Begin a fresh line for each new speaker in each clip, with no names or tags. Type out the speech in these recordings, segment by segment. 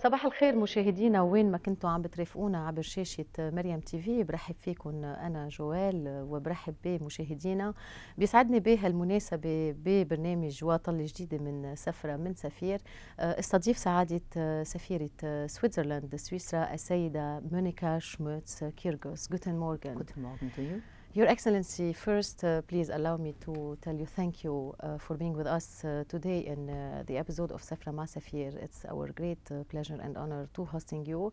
صباح الخير مشاهدينا وين ما كنتوا عم بترافقونا عبر شاشة مريم تي في. برحب فيكم أنا جويل وبرحب بمشاهدينا. بيسعدني بهالمناسبة ببرنامج وطلة جديدة من سفرة من سفير استضيف سعادة سفيرة سويسرلاند سويسرا السيدة مونيكا شموتز كيركوز. Guten Morgen.
Guten Morgen to you.
Your Excellency, first, please allow me to tell you thank you for being with us today in the episode of Sefra Ma Safir. It's our great pleasure and honor to hosting you.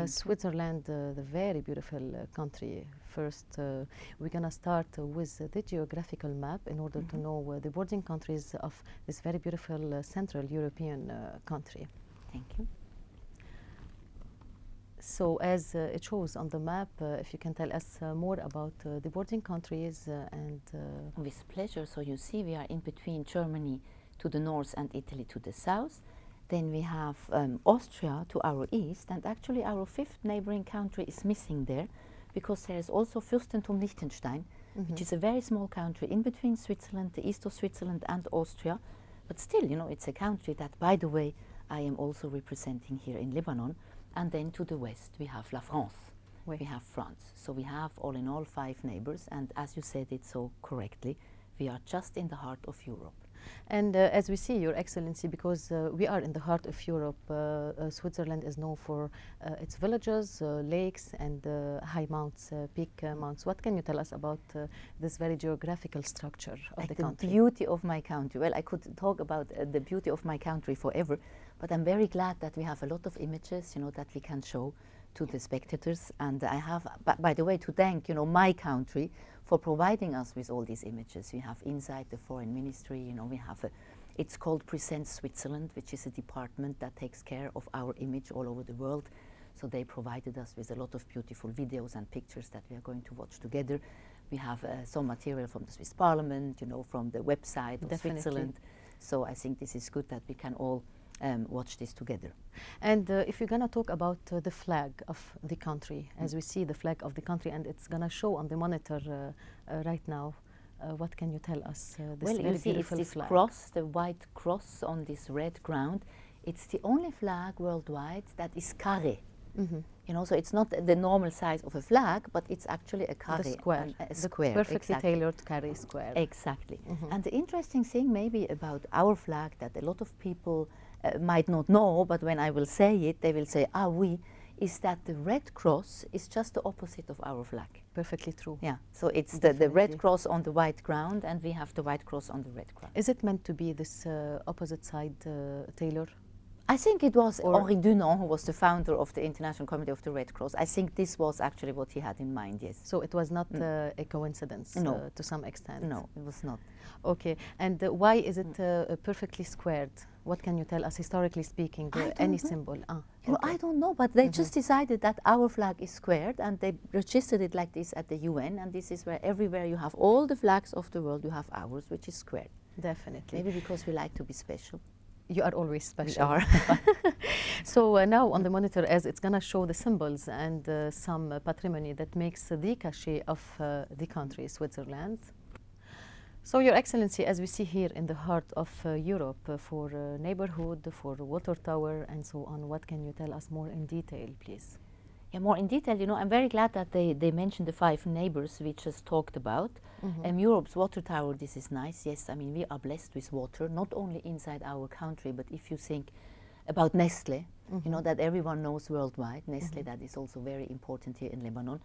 Switzerland, the very beautiful country. First, we're going to start with the geographical map in order to know the bordering countries of this very beautiful Central European country.
Thank you.
So as it shows on the map, if you can tell us more about the bordering countries and...
With pleasure. So you see we are in between Germany to the north and Italy to the south. Then we have Austria to our east, and actually our fifth neighboring country is missing there because there is also Fürstentum Liechtenstein, which is a very small country in between Switzerland, the east of Switzerland and Austria. But still, you know, it's a country that, by the way, I am also representing here in Lebanon. And then to the west, we have La France, we have France. So we have all in all 5 neighbors. And as you said it so correctly, we are just in the heart of Europe.
And as we see, Your Excellency, because we are in the heart of Europe, Switzerland is known for its villages, lakes, and high mounts, peak mounts. What can you tell us about this very geographical structure of the country?
The beauty of my country. Well, I could talk about the beauty of my country forever, but I'm very glad that we have a lot of images, you know, that we can show to the spectators. And I have, by the way, to thank, you know, my country for providing us with all these images. We have inside the foreign ministry, you know, we have it's called Present Switzerland, which is a department that takes care of our image all over the world. So they provided us with a lot of beautiful videos and pictures that we are going to watch together. We have some material from the Swiss Parliament, you know, from the website of Switzerland. So I think this is good that we can all watch this together.
And if you're going to talk about the flag of the country, as we see the flag of the country, and it's going to show on the monitor right now, what can you tell us? This
Well,
very
you see, it's
beautiful
this
flag.
cross, the white cross on this red ground. It's the only flag worldwide that is carré. You know, so it's not the normal size of a flag, but it's actually a carré.
The square.
A square,
perfectly tailored carré square.
Exactly. And the interesting thing maybe about our flag that a lot of people might not know, but when I will say it, they will say, ah, oui, is that the red cross is just the opposite of our flag.
Perfectly true.
Yeah, so it's the red cross on the white ground, and we have the white cross on the red ground.
Is it meant to be this opposite side tailor?
I think it was Henri Dunant who was the founder of the International Committee of the Red Cross. I think this was actually what he had in mind, yes.
So it was not a coincidence to some extent?
No, it was not.
Okay, and why is it perfectly squared? What can you tell us, historically speaking, any symbol?
You know, I don't know, but they just decided that our flag is squared, and they registered it like this at the UN, and this is where everywhere you have all the flags of the world, you have ours, which is squared.
Definitely.
Maybe because we like to be special.
You are always special.
We are.
So now on the monitor, as it's going to show the symbols and some patrimony that makes the cachet of the country, Switzerland. So, Your Excellency, as we see here in the heart of Europe, for neighborhood, for water tower, and so on, what can you tell us more in detail, please?
Yeah, more in detail, you know, I'm very glad that they mentioned the 5 neighbors we just talked about. Europe's water tower, this is nice. Yes, I mean, we are blessed with water, not only inside our country, but if you think about Nestle, you know, that everyone knows worldwide, Nestle, that is also very important here in Lebanon.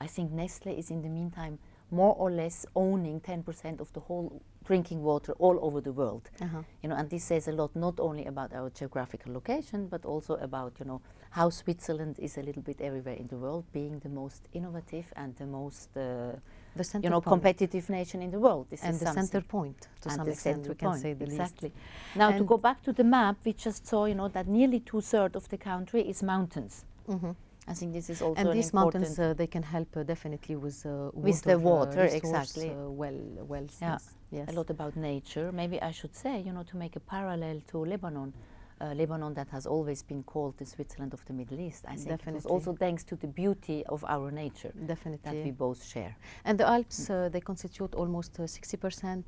I think Nestle is in the meantime more or less owning 10% of the whole drinking water all over the world. You know, and this says a lot not only about our geographical location, but also about, you know, how Switzerland is a little bit everywhere in the world, being the most innovative and the most you know, competitive nation in the world. This
and
is
the center point, to some extent, we can say the
exactly.
least.
Now, to go back to the map, we just saw, you know, that nearly 2/3 of the country is mountains. I think this is also
and
an
these
important
mountains, they can help definitely with
the water,
resource,
exactly.
wells.
Yeah,
yes.
A lot about nature. Maybe I should say, you know, to make a parallel to Lebanon. Lebanon that has always been called the Switzerland of the Middle East. I think it was also thanks to the beauty of our nature that we both share.
And the Alps, they constitute almost 60%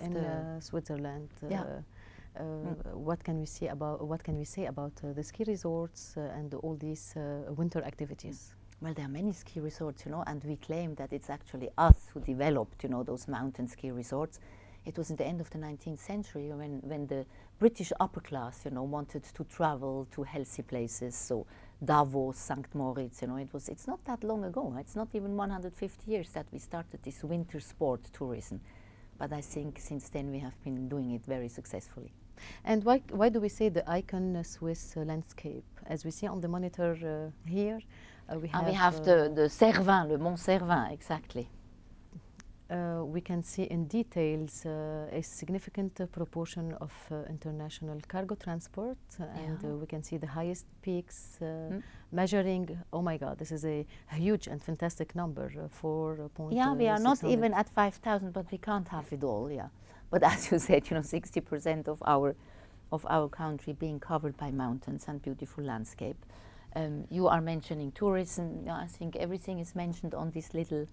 in Switzerland. What can we say about the ski resorts and all these winter activities?
Well, there are many ski resorts, and we claim that it's actually us who developed, those mountain ski resorts. It was in the end of the 19th century when the British upper class, wanted to travel to healthy places. So Davos, St. Moritz, it's not that long ago. It's not even 150 years that we started this winter sport tourism. But I think since then we have been doing it very successfully.
And why do we say the icon Swiss landscape? As we see on the monitor here, we have
the Cervin, le Mont Cervin, exactly.
We can see in details a significant proportion of international cargo transport, and we can see the highest peaks measuring, oh my God, this is a huge and fantastic number, 4.600.
Yeah, we are not even at 5,000, but we can't have it all, yeah. But as you said, 60% of our country being covered by mountains and beautiful landscape. You are mentioning tourism. I think everything is mentioned on these little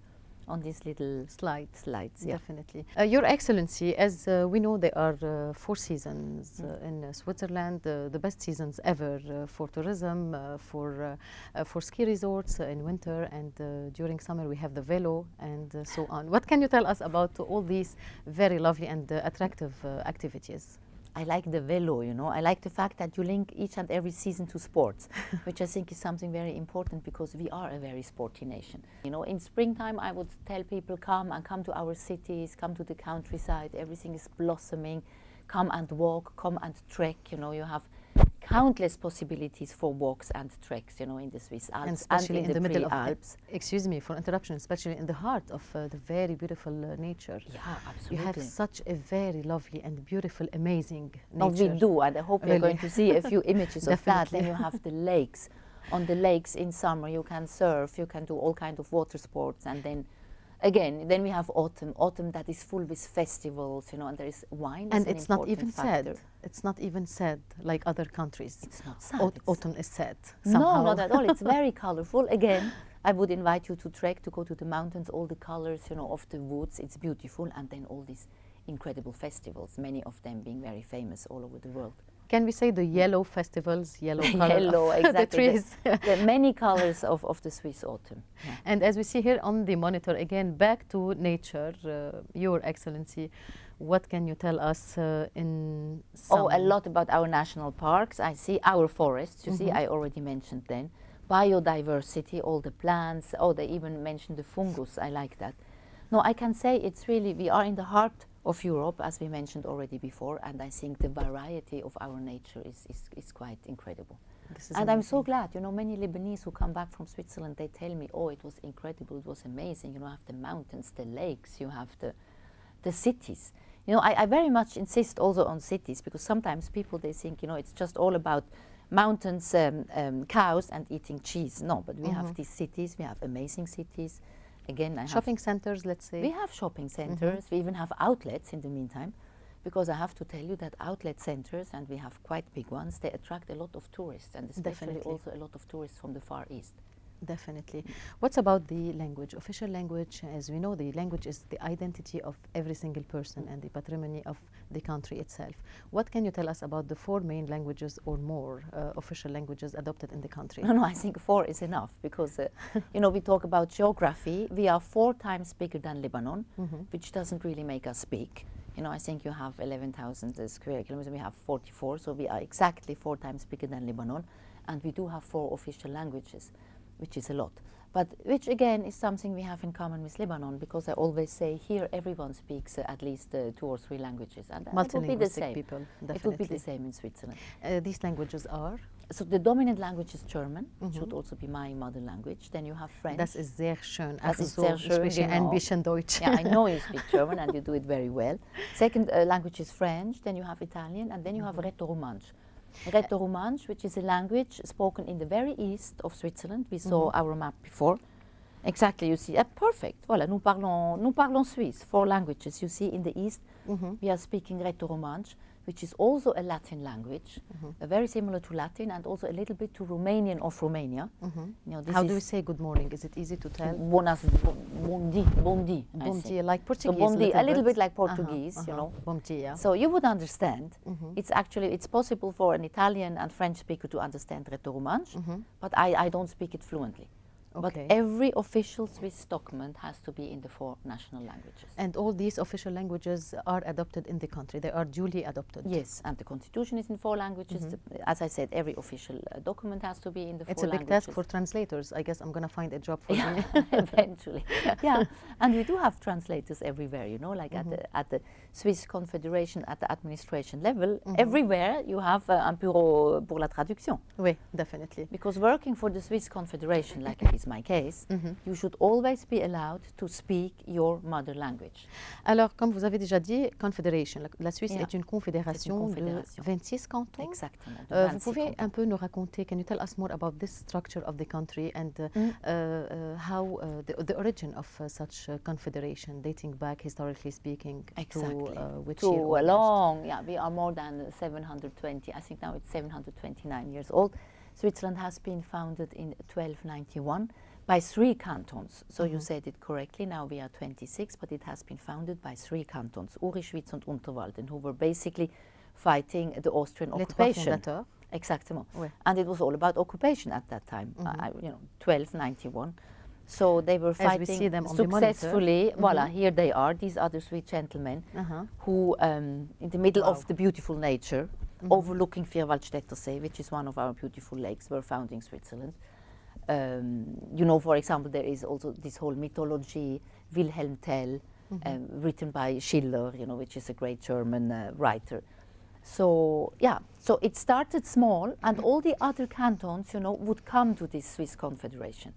slides. Yeah.
Definitely. Your Excellency, as we know, there are 4 seasons in Switzerland, the best seasons ever for tourism, for ski resorts in winter, and during summer we have the Velo and so on. What can you tell us about all these very lovely and attractive activities?
I like the Velo, I like the fact that you link each and every season to sports, which I think is something very important because we are a very sporty nation. In springtime I would tell people come to our cities, come to the countryside, everything is blossoming, come and walk, come and trek, you have countless possibilities for walks and treks, in the Swiss Alps and
especially
in the
middle
Alps.
Excuse me for interruption, especially in the heart of the very beautiful nature.
Yeah, absolutely.
You have such a very lovely and beautiful, amazing
No,
nature.
we do, and I hope we're going to see a few images of that. Then you have the lakes. On the lakes in summer you can surf, you can do all kinds of water sports, and then again, we have autumn that is full with festivals, and there is wine.
And it's not even sad. It's not even sad like other countries.
It's not sad.
Autumn is sad.
No, not at all. It's very colorful. Again, I would invite you to trek, to go to the mountains, all the colors, of the woods. It's beautiful. And then all these incredible festivals, many of them being very famous all over the world.
Can we say the yellow festivals, yellow color
yellow,
of
exactly.
the trees?
The many colors of the Swiss autumn. Yeah.
And as we see here on the monitor, again, back to nature, Your Excellency, what can you tell us in some?
Oh, a lot about our national parks. I see our forests. You see, I already mentioned them. Biodiversity, all the plants. Oh, they even mentioned the fungus. I like that. No, I can say it's really, we are in the heart of Europe, as we mentioned already before, and I think the variety of our nature is quite incredible. And I'm so glad, many Lebanese who come back from Switzerland, they tell me, oh, it was incredible, it was amazing, you have the mountains, the lakes, you have the cities. I very much insist also on cities, because sometimes people, they think, it's just all about mountains, cows and eating cheese. No, but we have these cities, we have amazing cities. Again,
shopping centers, let's say.
We have shopping centers. We even have outlets in the meantime, because I have to tell you that outlet centers, and we have quite big ones, they attract a lot of tourists, and especially also a lot of tourists from the Far East.
Definitely. What's about the language? Official language, as we know, the language is the identity of every single person and the patrimony of the country itself. What can you tell us about the 4 main languages or more official languages adopted in the country?
No, I think 4 is enough, because we talk about geography. We are 4 times bigger than Lebanon, which doesn't really make us big. I think you have 11,000 square kilometers, we have 44, so we are exactly 4 times bigger than Lebanon, and we do have 4 official languages, which is a lot. But which again is something we have in common with Lebanon, because I always say here everyone speaks at least 2 or 3 languages, and it would be the same.
People, definitely.
It would be the same in Switzerland.
These languages are?
So the dominant language is German, should also be my mother language. Then you have French.
Das ist sehr schön.
Das ist sehr schön,
ein bisschen Deutsch.
Yeah, I know you speak German and you do it very well. Second language is French, then you have Italian, and then you have Rätoromansch. Rätoromansch, which is a language spoken in the very east of Switzerland. We saw our map before. Exactly, you see, perfect. Voilà, nous parlons suisse, 4 languages. You see, in the east, we are speaking Rätoromansch. which is also a Latin language, very similar to Latin and also a little bit to Romanian of Romania. You know,
How do we say good morning? Is it easy to tell?
Bon dia,
Bon dia, like Portuguese.
So bon dia, a little bit like Portuguese, you know.
Bon dia.
So you would understand. It's possible for an Italian and French speaker to understand Rätoromansch, but I don't speak it fluently. But every official Swiss document has to be in the 4 national languages.
And all these official languages are adopted in the country. They are duly adopted.
Yes, and the constitution is in 4 languages. As I said, every official document has to be in the 4 languages.
It's a big task for translators. I guess I'm going to find a job for me.
Eventually. Yeah, and we do have translators everywhere, you know, like at the Swiss Confederation, at the administration level. Everywhere you have un bureau pour la traduction.
Oui, definitely.
Because working for the Swiss Confederation, like it is my case, you should always be allowed to speak your mother language.
Alors, comme vous avez déjà dit, Confederation, la Suisse est une confédération de 26 cantons.
Exactement.
Vous pouvez un peu nous raconter, can you tell us more about this structure of the country and how the origin of such confederation, dating back, historically speaking, to which year?
To a long, yeah, we are more than 720, I think now it's 729 years old. Switzerland has been founded in 1291 by 3 cantons. So you said it correctly, now we are 26, but it has been founded by 3 cantons, Uri, Schwyz and Unterwalden, who were basically fighting the Austrian occupation. Exactement. Oui. And it was all about occupation at that time, you know, 1291. So they were fighting successfully. Voila, here they are, these are the 3 gentlemen who, in the middle of the beautiful nature, overlooking Vierwaldstätter See, which is one of our beautiful lakes, were founding Switzerland. You know, for example, there is also this whole mythology, Wilhelm Tell, written by Schiller, you know, which is a great German writer. So, yeah, so it started small, and all the other cantons, you know, would come to this Swiss Confederation.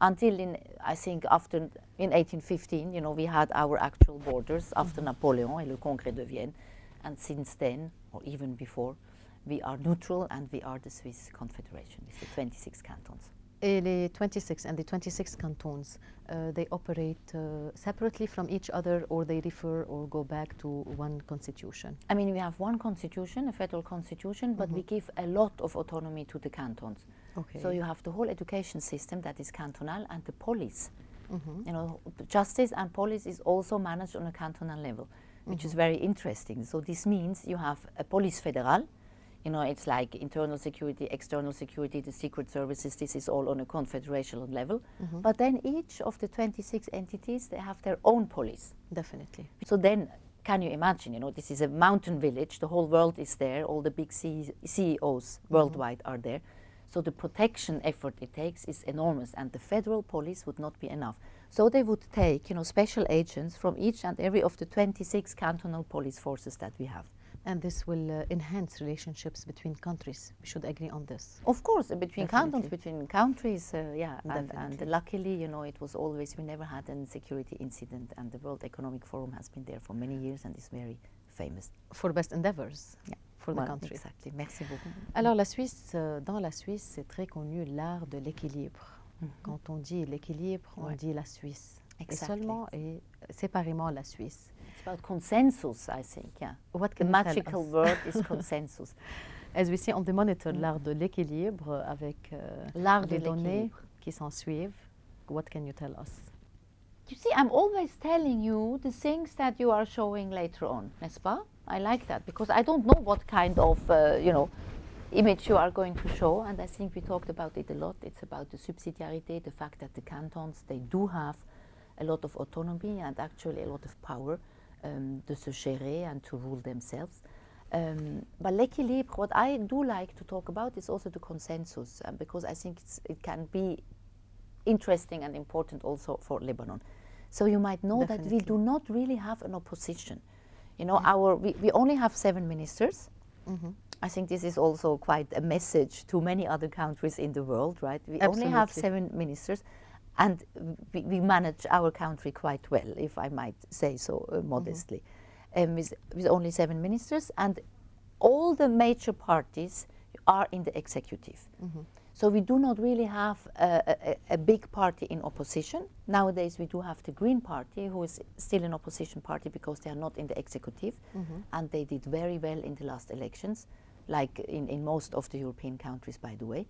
Until in, I think, in 1815, you know, we had our actual borders after Napoleon and le Congrès de Vienne. And since then, or even before, we are neutral and we are the Swiss Confederation with the 26 cantons.
Et les 26 and the 26 cantons, they operate separately from each other, or they refer or go back to one constitution?
I mean, we have one constitution, a federal constitution, but we give a lot of autonomy to the cantons. So you have the whole education system that is cantonal, and the police. You know, justice and police is also managed on a cantonal level, which is very interesting. So this means you have a police fédérale. You know, it's like internal security, external security, the secret services, this is all on a confederational level. But then each of the 26 entities, they have their own police.
Definitely.
So then, can you imagine, you know, this is a mountain village, the whole world is there, all the big CEOs worldwide are there. So the protection effort it takes is enormous, and the federal police would not be enough. So they would take, you know, special agents from each and every of the 26 cantonal police forces that we have.
And this will enhance relationships between countries. We should agree on this.
Of course, between cantons, between countries, yeah. And luckily, you know, it was always, we never had a security incident, and the World Economic Forum has been there for many years and is very famous.
For best endeavors. Yeah. For the country.
Exactly. Merci beaucoup.
Alors, la Suisse, dans la Suisse, c'est très connu l'art de l'équilibre. Quand on dit l'équilibre, on dit la Suisse. Exactly. Et seulement et séparément la Suisse.
It's about consensus, I think, yeah.
What
the magical word is consensus.
As we see on the monitor, l'art de l'équilibre avec les données qui s'en suivent. What can you tell us?
You see, I'm always telling you the things that you are showing later on, n'est-ce pas? I like that, because I don't know what kind of, you know, image you are going to show, and I think we talked about it a lot. It's about the subsidiarity, the fact that the cantons, they do have a lot of autonomy and actually a lot of power to se gérer and to rule themselves. But l'équilibre, what I do like to talk about is also the consensus, because I think it can be interesting and important also for Lebanon. So you might know that we do not really have an opposition. You know, we only have 7 ministers. I think this is also quite a message to many other countries in the world, right? We only have 7 ministers, and we manage our country quite well, if I might say so modestly. With only 7 ministers, and all the major parties are in the executive. So we do not really have a big party in opposition. Nowadays we do have the Green Party, who is still an opposition party because they are not in the executive, and they did very well in the last elections, like in most of the European countries, by the way.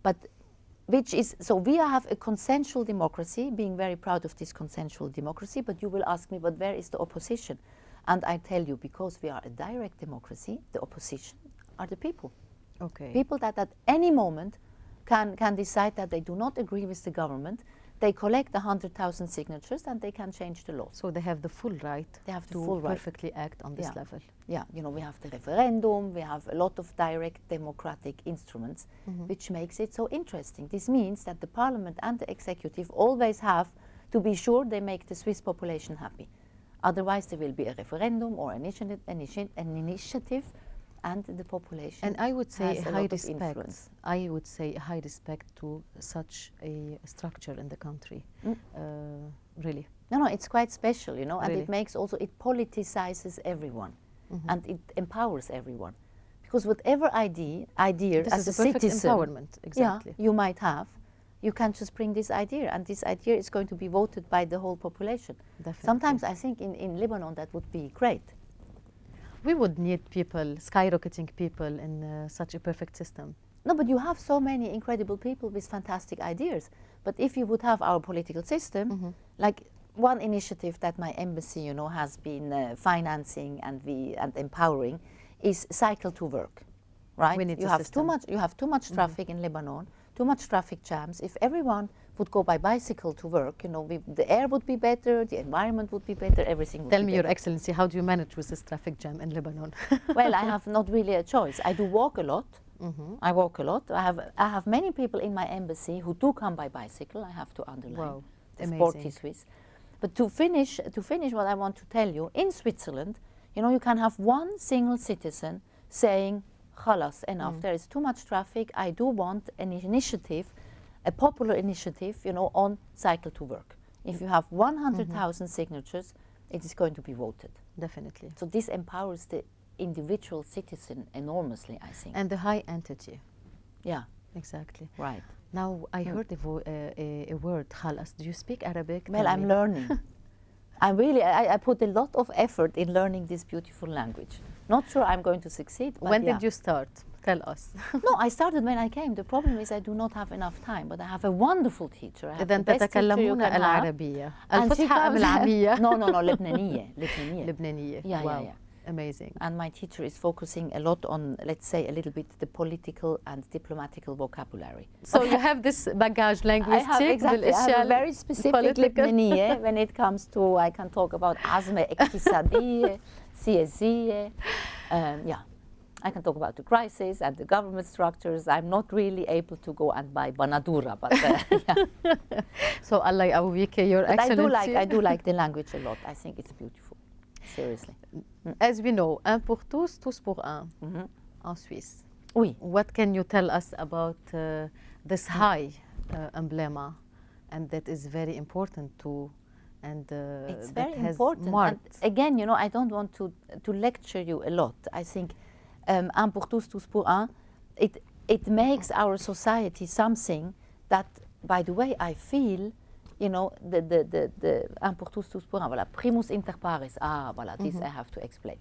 But which is, so we have a consensual democracy, being very proud of this consensual democracy, but you will ask me, but where is the opposition? And I tell you, because we are a direct democracy, the opposition are the people.
Okay.
People that at any moment can decide that they do not agree with the government. They collect 100,000 signatures and they can change the law.
So they have the full right
They have the
to
full right.
perfectly act on this level.
Yeah, you know, we have the referendum, we have a lot of direct democratic instruments, which makes it so interesting. This means that the parliament and the executive always have to be sure they make the Swiss population happy. Otherwise there will be a referendum or an initiative, and the population
And I would say
has a
high
lot of
respect.
influence.
I would say high respect to such a structure in the country. Really.
No, it's quite special, you know, and
Really?
it makes also, it politicizes everyone, and it empowers everyone. Because whatever idea
This
as
is
a
a perfect
citizen,
empowerment, exactly.
you might have, you can just bring this idea, and this idea is going to be voted by the whole population.
Definitely.
Sometimes I think in Lebanon that would be great.
We would need people, skyrocketing people in such a perfect system.
No, but you have so many incredible people with fantastic ideas. But if you would have our political system, like one initiative that my embassy, you know, has been financing and empowering is cycle to work, right?
We need
you
a
have
system.
too much traffic in Lebanon, too much traffic jams. If everyone would go by bicycle to work, you know, the air would be better, the environment would be better, everything would
Tell
be
me,
better.
Your Excellency, how do you manage with this traffic jam in Lebanon?
Well, I have not really a choice. I do walk a lot. I walk a lot. I have many people in my embassy who do come by bicycle. I have to underline.
Wow,
The
amazing.
sporty Swiss. But to finish what I want to tell you, in Switzerland, you know, you can have one single citizen saying, "Khalas, enough. There is too much traffic. I do want an initiative, a popular initiative, you know, on cycle to work." If you have 100,000 signatures, it is going to be voted.
Definitely.
So this empowers the individual citizen enormously, I think.
And the high entity.
Yeah,
Exactly.
right.
Now, I heard a word, khalas. Do you speak Arabic?
Well,
Tell
I'm
me.
learning. I put a lot of effort in learning this beautiful language. Not sure I'm going to succeed, but
When
yeah.
did you start? Tell us.
No, I started when I came. The problem is I do not have enough time, but I have a wonderful teacher. I have
إذا
the best teacher you
تتكلمون
can have.
العربية
And she
الفصحى أم
comes-
العامية؟
No, لبنانية.
لبنانية.
Yeah,
wow.
yeah.
Amazing.
And my teacher is focusing a lot on, let's say, a little bit the political and diplomatical vocabulary.
So you have this baggage
I
linguistic
have exactly. I have a
بالأشياء
very specific
political.
Lebanese when it comes to, I can talk about أزمة اقتصادية, سياسية. Yeah, I can talk about the crisis and the government structures. I'm not really able to go and buy Banadura, but yeah.
So Allah يقويك, Your
But
Excellency.
I do like the language a lot. I think it's beautiful. Seriously.
As we know, un pour tous, tous pour un, en Suisse.
Oui.
What can you tell us about this high emblem, and that is very important too, and
It's
that
very
has
important. And
marked.
again, you know, I don't want to lecture you a lot. I think un pour tous, tous pour un, it makes our society something that, by the way, I feel, you know, the un pour tous, tous pour un, voilà, primus inter pares, voilà, this I have to explain.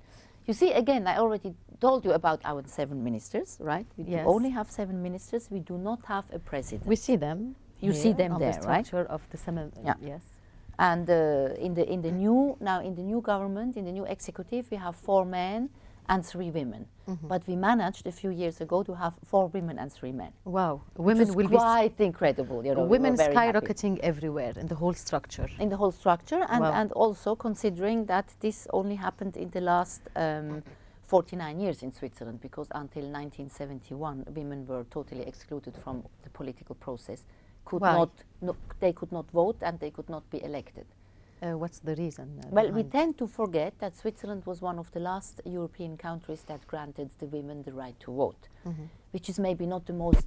You see, again, I already told you about our 7 ministers, right? We
Yes.
only have 7 ministers. We do not have a president.
We see them.
You see
here
them
on
there,
the
right?
structure of the
Yeah.
Yes.
And in the new government, in the new executive, we have 4 men and 3 women. But we managed a few years ago to have 4 women and 3 men.
Wow,
Which
women
is
will be
quite incredible. You know, we
women
were very happy.
skyrocketing everywhere in the whole structure.
In the whole structure, and,
Wow.
and also considering that this only happened in the last 49 years in Switzerland, because until 1971 women were totally excluded from the political process.
Why?
They could not vote and they could not be elected.
What's the reason?
Well, we
behind?
tend to forget that Switzerland was one of the last European countries that granted the women the right to vote, which is maybe not the most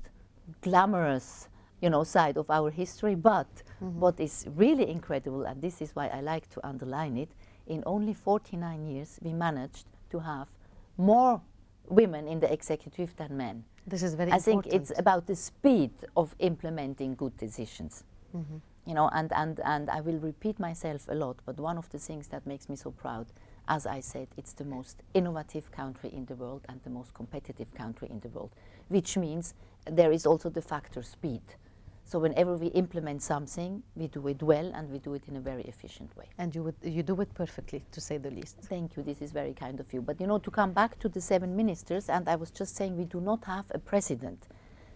glamorous, you know, side of our history, but what is really incredible, and this is why I like to underline it, in only 49 years we managed to have more women in the executive than men.
This is very
I
important.
think it's about the speed of implementing good decisions. You know, and I will repeat myself a lot, but one of the things that makes me so proud, as I said, it's the most innovative country in the world and the most competitive country in the world, which means there is also the factor speed. So whenever we implement something, we do it well and we do it in a very efficient way.
And you do it perfectly, to say the least.
Thank you, this is very kind of you. But you know, to come back to the 7 ministers, and I was just saying we do not have a president.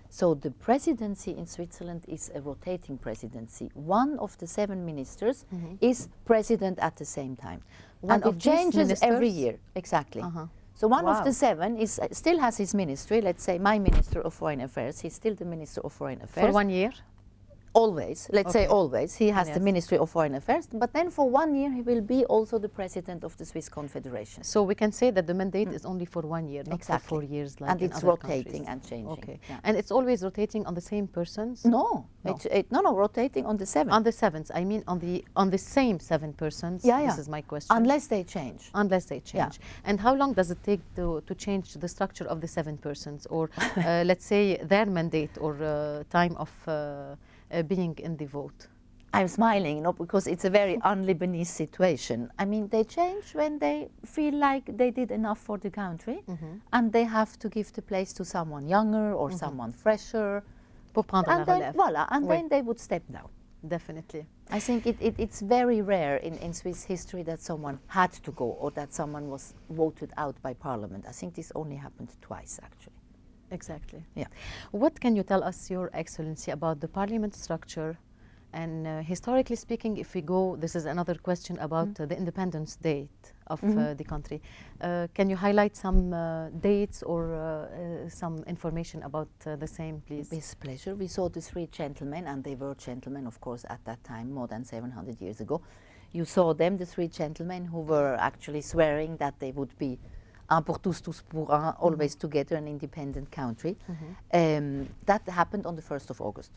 So the presidency in Switzerland is a rotating presidency. One of the 7 ministers is president at the same time.
One
and
of
it changes every year, exactly. So one of the 7 is still has his ministry. Let's say my Minister of Foreign Affairs, he's still the Minister of Foreign Affairs.
For 1 year?
Always, let's say always, he has
Yes.
the Ministry of Foreign Affairs, but then for 1 year he will be also the president of the Swiss Confederation.
So we can say that the mandate is only for 1 year, not
Exactly.
for 4 years like
And
in
it's
other
rotating
countries.
and changing.
Okay.
Yeah.
And it's always rotating on the same persons?
No,
No.
no, rotating on the 7.
On the 7th, I mean on the same 7 persons?
Yeah, yeah.
This is my question.
Unless they change.
Unless they change. And how long does it take to change the structure of the 7 persons, or let's say their mandate or time of being in the vote?
I'm smiling, you know, because it's a very un-Lebanese situation. I mean, they change when they feel like they did enough for the country, and they have to give the place to someone younger or someone fresher.
Pour prendre la
And then,
relève.
voilà, and
Oui.
then they would step down.
Definitely.
I think it's very rare in Swiss history that someone had to go or that someone was voted out by parliament. I think this only happened twice, actually.
Exactly.
Yeah.
What can you tell us, Your Excellency, about the parliament structure? And historically speaking, if we go, this is another question about the independence date of the country. Can you highlight some dates or some information about the same, please?
With pleasure. We saw the 3 gentlemen, and they were gentlemen, of course, at that time, more than 700 years ago. You saw them, the 3 gentlemen, who were actually swearing that they would be un pour tous, tous pour un, always together, an independent country. That happened on the 1st of August.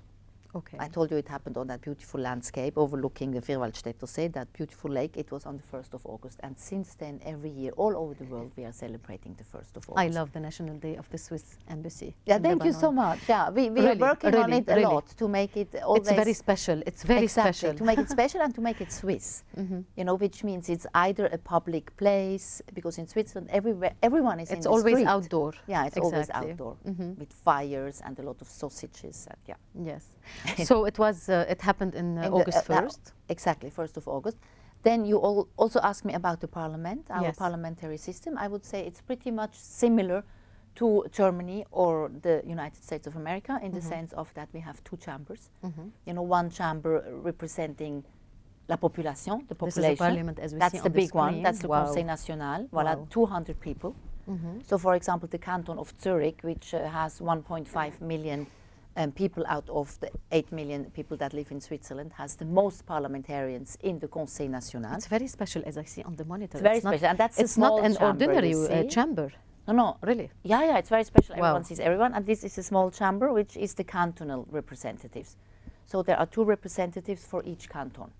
Okay.
I told you it happened on that beautiful landscape overlooking the Vierwaldstätter See, that beautiful lake. It was on the 1st of August. And since then, every year, all over the world, we are celebrating the 1st of August.
I love the National Day of the Swiss Embassy.
Yeah,
in
thank you
Lebanon.
so much. Yeah, we
Really,
are working on
really,
it a
really.
lot to make it always...
It's very special. It's very
exactly,
special.
to make it special and to make it Swiss. You know, which means it's either a public place, because in Switzerland, everyone is in
It's
the
always
street.
outdoor.
Yeah, it's always
Exactly.
outdoor with fires and a lot of sausages. And, yeah.
Yes. So it happened in August 1st.
Exactly, 1st of August. Then you also asked me about the parliament, our
Yes.
parliamentary system. I would say it's pretty much similar to Germany or the United States of America in the sense of that we have 2 chambers. You know, one chamber representing la population, the
This is
population.
the parliament as we
That's
see
the
on the
big one.
screen.
That's the
Wow.
Conseil National. Voilà,
Wow.
200 people. So, for example, the canton of Zurich, which has 1.5 million people out of the 8 million people that live in Switzerland, has the most parliamentarians in the Conseil National.
It's very special, as I see on the monitor.
It's very
not-
special, and that's a
it's not
small
an
chamber,
ordinary
you see.
chamber.
No,
Really?
Yeah, it's very special.
Wow.
Everyone sees everyone, and this is a small chamber, which is the cantonal representatives. So there are 2 representatives for each canton,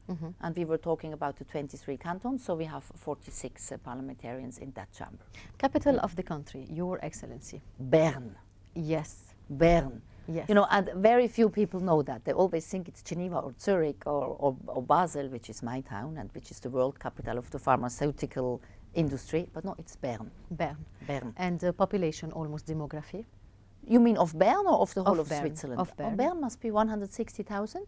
and we were talking about the 23 cantons, so we have 46 parliamentarians in that chamber.
Capital of the country, Your Excellency.
Bern.
Yes.
Bern.
Yes.
You know, and very few people know that. They always think it's Geneva or Zurich or Basel, which is my town and which is the world capital of the pharmaceutical industry. But no, it's Bern.
Bern.
Bern.
And the population, almost demography.
You mean of Bern or of the whole
Of
of
Bern.
Switzerland?
Of Bern.
Bern must be 160,000,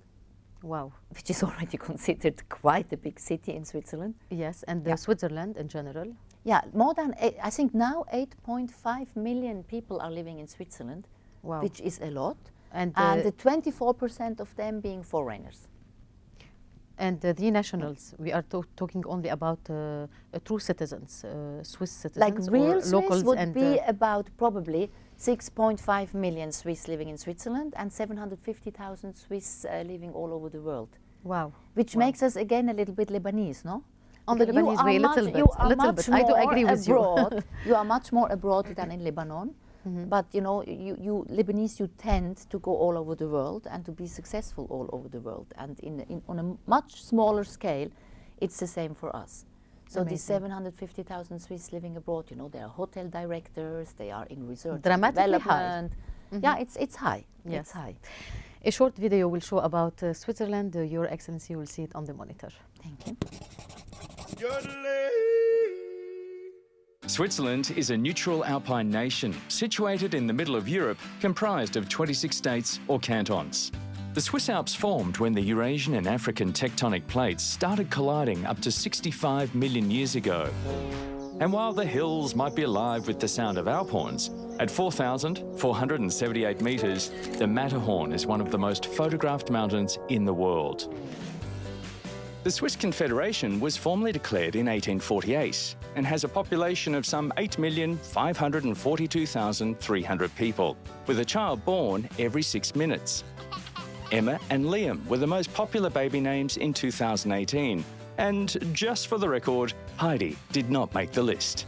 Wow.
which is already considered quite a big city in Switzerland.
Yes, and
Yeah.
Switzerland in general.
Yeah, more than, I think now 8.5 million people are living in Switzerland,
Wow.
which is a lot.
And,
And the 24% of them being foreigners.
and the nationals, we are talking only about true citizens, Swiss citizens,
Like real
or
Swiss
locals,
would
and
be about probably 6.5 million Swiss living in Switzerland and 750,000 Swiss living all over the world,
wow.
which
Wow.
makes us again a little bit Lebanese, no?
On the
Because you
Lebanese way,
are
a little
much-
bit,
you are
little
much
bit. I do
more
agree with you.
abroad. You are much more abroad than in Lebanon. But you know, you Lebanese, you tend to go all over the world and to be successful all over the world. And on a much smaller scale, it's the same for us. So these 750,000 Swiss living abroad, you know, they are hotel directors, they are in research
Dramatically
development. Yeah, it's high.
Yes.
It's high.
A short video will show about Switzerland. Your Excellency will see it on the monitor.
Thank you.
Switzerland is a neutral alpine nation situated in the middle of Europe, comprised of 26 states or cantons. The Swiss Alps formed when the Eurasian and African tectonic plates started colliding up to 65 million years ago. And while the hills might be alive with the sound of Alp horns, at 4,478 metres, the Matterhorn is one of the most photographed mountains in the world. The Swiss Confederation was formally declared in 1848 and has a population of some 8,542,300 people, with a child born every 6 minutes. Emma and Liam were the most popular baby names in 2018, and just for the record, Heidi did not make the list.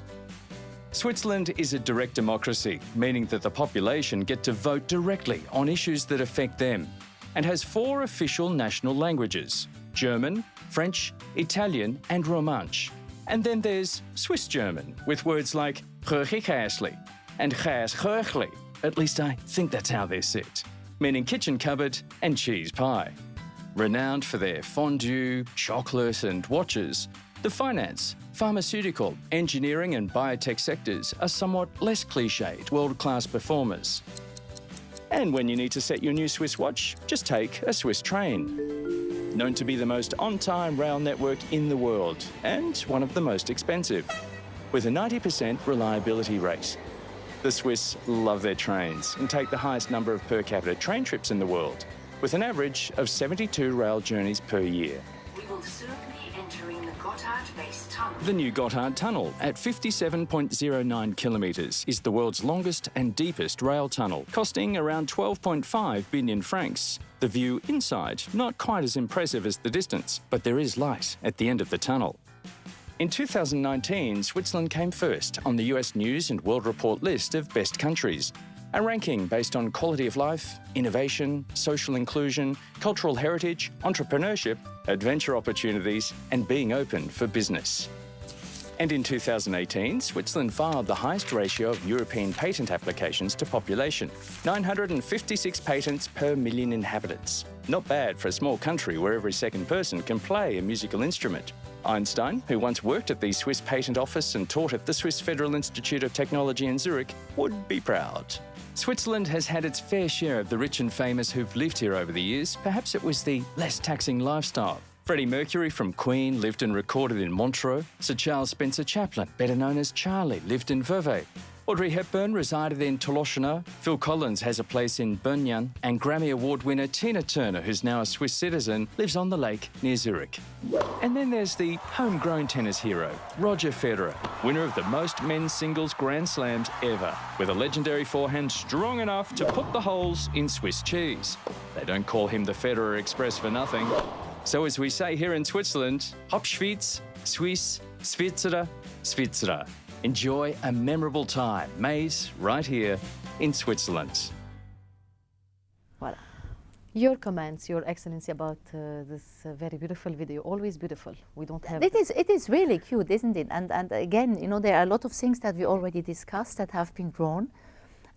Switzerland is a direct democracy, meaning that the population get to vote directly on issues that affect them, and has 4 official national languages: German, French, Italian and Romansh. And then there's Swiss German, with words like "Röchli" and "Röchli." At least I think that's how they're said, meaning kitchen cupboard and cheese pie. Renowned for their fondue, chocolate and watches, the finance, pharmaceutical, engineering and biotech sectors are somewhat less cliched, world-class performers. And when you need to set your new Swiss watch, just take a Swiss train. Known to be the most on-time rail network in the world and one of the most expensive, with a 90% reliability rate. The Swiss love their trains and take the highest number of per capita train trips in the world, with an average of 72 rail journeys per year.
We will soon be entering the Gotthard Base Tunnel.
The new Gotthard Tunnel, at 57.09 kilometres, is the world's longest and deepest rail tunnel, costing around 12.5 billion francs. The view inside, not quite as impressive as the distance, but there is light at the end of the tunnel. In 2019, Switzerland came first on the US News and World Report list of best countries, a ranking based on quality of life, innovation, social inclusion, cultural heritage, entrepreneurship, adventure opportunities, and being open for business. And in 2018, Switzerland filed the highest ratio of European patent applications to population, 956 patents per million inhabitants. Not bad for a small country where every second person can play a musical instrument. Einstein, who once worked at the Swiss Patent Office and taught at the Swiss Federal Institute of Technology in Zurich, would be proud. Switzerland has had its fair share of the rich and famous who've lived here over the years. Perhaps it was the less taxing lifestyle. Freddie Mercury from Queen lived and recorded in Montreux. Sir Charles Spencer Chaplin, better known as Charlie, lived in Vevey. Audrey Hepburn resided in Toloshino. Phil Collins has a place in Bernyan. And Grammy Award winner Tina Turner, who's now a Swiss citizen, lives on the lake near Zurich. And then there's the homegrown tennis hero, Roger Federer, winner of the most men's singles Grand Slams ever, with a legendary forehand strong enough to put the holes in Swiss cheese. They don't call him the Federer Express for nothing. So as we say here in Switzerland, Hop Schwyz, Swiss, Svizzera, Svizzera. Enjoy a memorable time made right here in Switzerland.
Voilà.
Your comments, Your Excellency, about this very beautiful video. Always beautiful. We don't have...
It is really cute, isn't it? And again, you know, there are a lot of things that we already discussed that have been drawn.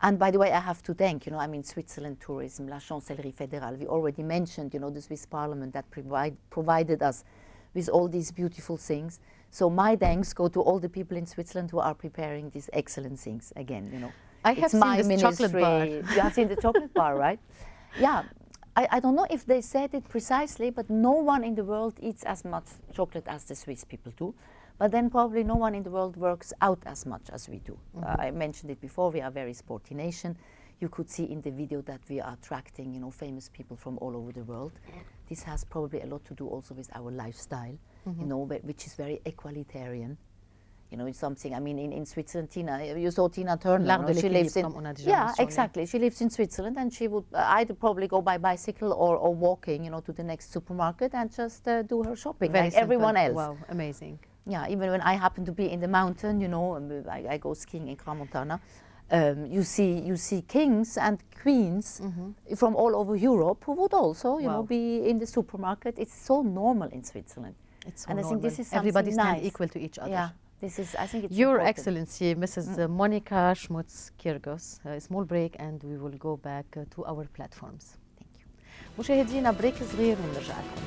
And by the way, I have to thank, you know, I mean, Switzerland Tourism, La Chancellerie Fédérale. We already mentioned, you know, the Swiss Parliament that provided us with all these beautiful things. So my thanks go to all the people in Switzerland who are preparing these excellent things. Again, you know,
I have seen this chocolate bar.
You have seen the chocolate bar, right? Yeah. I don't know if they said it precisely, but no one in the world eats as much chocolate as the Swiss people do. But then probably no one in the world works out as much as we do. I mentioned it before, we are a very sporty nation. You could see in the video that we are attracting, you know, famous people from all over the world. This has probably a lot to do also with our lifestyle, you know, which is very equalitarian. You know, it's something, I mean, in Switzerland, Tina, you saw Tina Turner, you know, she lives in, yeah, exactly. She lives in Switzerland and she would either probably go by bicycle or walking, you know, to the next supermarket and just do her shopping
Very
like
simple.
everyone else.
Wow, amazing.
Yeah, even when I happen to be in the mountain, you know, I go skiing in Crans-Montana, you see kings and queens from all over Europe who would also, you know, be in the supermarket. It's so normal in Switzerland.
It's so
and I think this
normal.
is something
Everybody stand
nice.
equal to each other.
Yeah, this is, I think it's
Your
important.
Excellency, Mrs. Mونيكا Schmutz Kyrgyz. A small break and we will go back to our platforms.
Thank you.
مشاهدينا بريك صغير ونرجع لكم.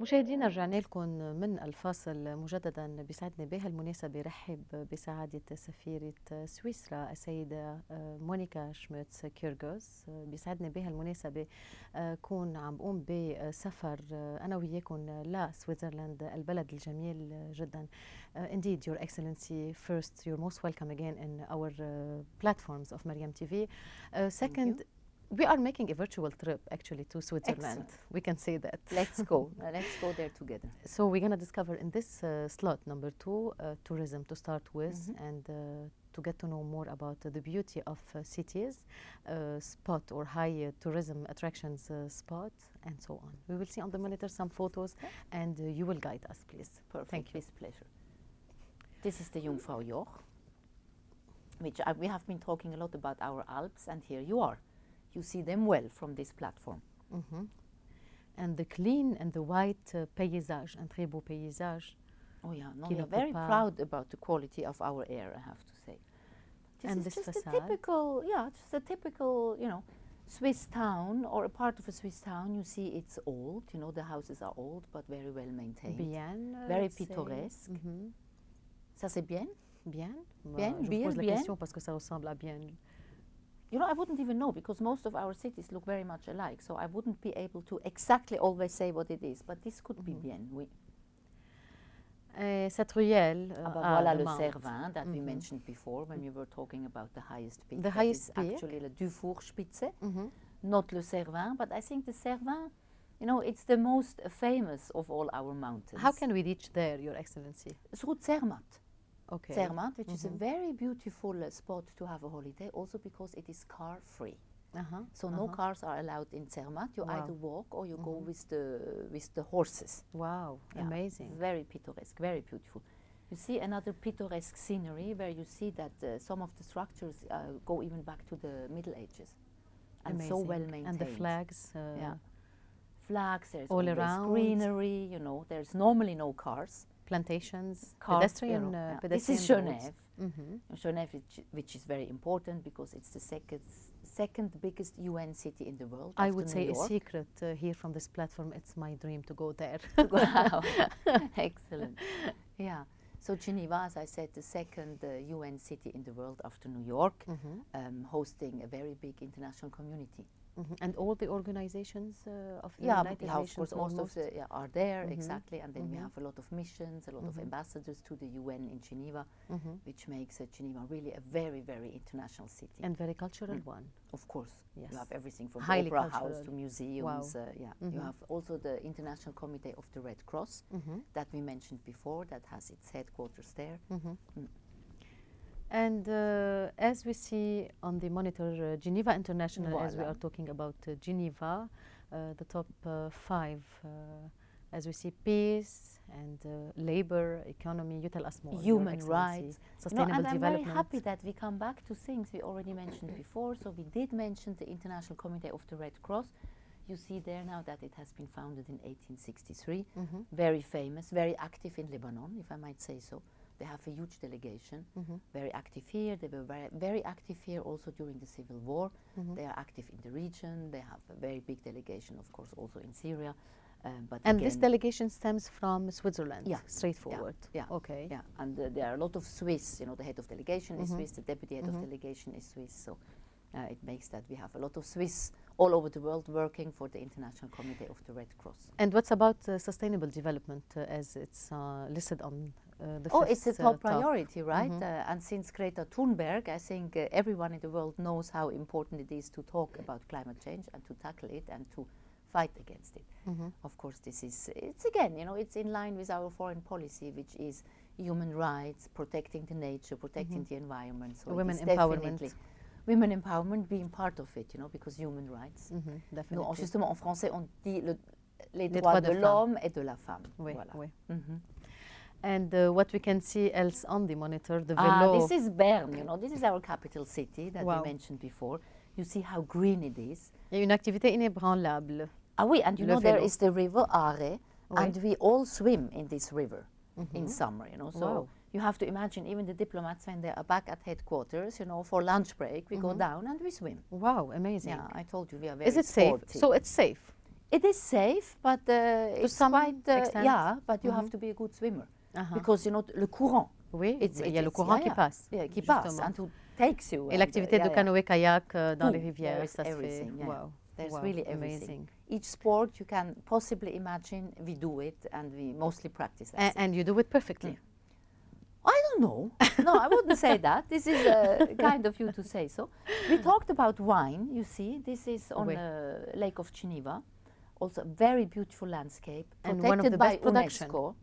مشاهدينا رجعنا لكم من الفاصل مجددا. بيسعدني بهالمناسبة رحب بسعادة سفيرة سويسرا السيدة مونيكا شموتز كيركوز. بيسعدني بهالمناسبة كون عم بقوم بسفر أنا وياكم لسويسرلاند البلد الجميل جدا. Indeed, Your Excellency, first, you're most welcome again in our platforms of Mariam TV. Second, we are making a virtual trip actually to Switzerland.
Excellent.
We can say that.
Let's go. Let's go there together.
So we're going to discover in this slot number 2 tourism to start with, and to get to know more about the beauty of cities, spot or high tourism attractions spot, and so on. We will see on the monitor some photos, and you will guide us, please.
Perfect.
Thank you.
With pleasure. This is the Jungfraujoch, which we have been talking a lot about our Alps, and here you are. You see them well from this platform.
And the clean and the white paysage, un très beau paysage.
Oh yeah, no,
Qui
we
ne
are
peut
very
pas-
proud about the quality of our air, I have to say. This
And
is
this
just a
facade?
typical, yeah, just a typical, you know, Swiss town or a part of a Swiss town. You see it's old, you know, the houses are old but very well maintained.
Bien.
Very
let's say.
pittoresque. Ça c'est bien?
Bien.
Bien,
Je vous
bien,
pose la
bien.
question parce que ça ressemble à bien.
You know, I wouldn't even know because most of our cities look very much alike. So I wouldn't be able to exactly always say what it is. But this could be bien, oui.
Cette ruelle.
Ah, bah,
à
voilà
the
le
mount.
Cervin that we mentioned before when we were talking about the highest peak.
The
That
highest
is
peak?
actually the Dufourspitze, not le Cervin. But I think the Cervin, you know, it's the most famous of all our mountains.
How can we reach there, Your Excellency?
Through Zermatt.
Okay.
Zermatt, which is a very beautiful spot to have a holiday, also because it is car-free. So no cars are allowed in Zermatt. You
Wow.
either walk or you go with the horses.
Wow,
Yeah,
amazing.
Very pittoresque, very beautiful. You see another pittoresque scenery where you see that some of the structures go even back to the Middle Ages. And so
Amazing.
well maintained.
And the flags.
Yeah. Flags, there's
all
always
around.
greenery, you know, there's normally no cars.
Plantations,
Cars,
pedestrian,
you know, yeah.
pedestrian
This is
roads.
Genève. Genève, which is very important because it's the second biggest UN city in the world.
I
after
would
New
say a
York.
secret here from this platform. It's my dream to go there.
Wow, excellent. Yeah. So Geneva, as I said, the second UN city in the world after New York, hosting a very big international community.
And all the organizations of the
Yeah,
United
of
Nations
course, most
almost?
of the are there, exactly. And then we have a lot of missions, a lot of ambassadors to the UN in Geneva, which makes Geneva really a very, very international city.
And very cultural one.
Of course,
Yes.
you have everything from
Highly
the Opera House
cultural.
to museums. You have also the International Committee of the Red Cross that we mentioned before, that has its headquarters there.
And as we see on the monitor, Geneva International, as we
Voilà.
are talking about Geneva, the top 5, as we see peace and labor, economy, you tell us more. Your
Human
Excellency.
rights.
Sustainable
and I'm
development.
very happy that we come back to things we already mentioned before. So we did mention the International Committee of the Red Cross. You see there now that it has been founded in 1863. Very famous, very active in Lebanon, if I might say so. They have a huge delegation, very active here. They were very active here also during the Civil War. They are active in the region. They have a very big delegation, of course, also in Syria. But
And
again,
this delegation stems from Switzerland,
Yeah.
straightforward.
Yeah.
Okay.
Yeah, and there are a lot of Swiss. You know, the head of delegation is Swiss, the deputy head of delegation is Swiss. So it makes that we have a lot of Swiss all over the world working for the International Committee of the Red Cross.
And what's about sustainable development as it's listed on the
Oh,
fifth,
it's a top
top?
priority, right? And since Greta Thunberg, I think everyone in the world knows how important it is to talk about climate change and to tackle it and to fight against it. Of course, it's again, you know, it's in line with our foreign policy, which is human rights, protecting the nature, protecting the environment. So it
Women
is
empowerment.
definitely women empowerment being part of it, you know, because human rights.
Definitely.
Nous, justement, en français, on dit les
Les
droits
droits
de
de
l'homme et de la femme.
Oui,
Voilà.
oui. And what we can see else on the monitor, the vélo.
This is Bern, you know, this is our capital city that
Wow.
we mentioned before. You see how green it is.
Il y a une activité inébranlable.
Ah oui, and you
Le
know there
vélo.
is the river Are,
Oui.
and we all swim in this river in summer, you know. So
Wow.
you have to imagine even the diplomats when they are back at headquarters, you know, for lunch break, we go down and we swim.
Wow, amazing.
Yeah, I told you we are very
Is it safe?
sporty.
So it's safe.
It is safe, but it's
some
quite,
extent?
yeah, but you have to be a good swimmer. Because, you know, le courant.
Oui,
It's-
il y a le
it's-
courant
yeah,
qui
yeah.
passe.
Yeah, qui passe
justement.
and who takes you.
Et
and,
l'activité
yeah,
de
yeah.
canoë-kayak dans
Tout.
les rivières,
There's
ça se fait.
everything, yeah.
Wow.
There's
Wow,
really everything.
amazing.
Each sport you can possibly imagine, we do it, and we mostly practice.
And you do it perfectly.
I don't know. No, I wouldn't say that. This is kind of you to say so. We talked about wine, you see. This is on
Oui.
Lake of Geneva. Also a very beautiful landscape,
And
protected
one of the
by
best production.
UNESCO,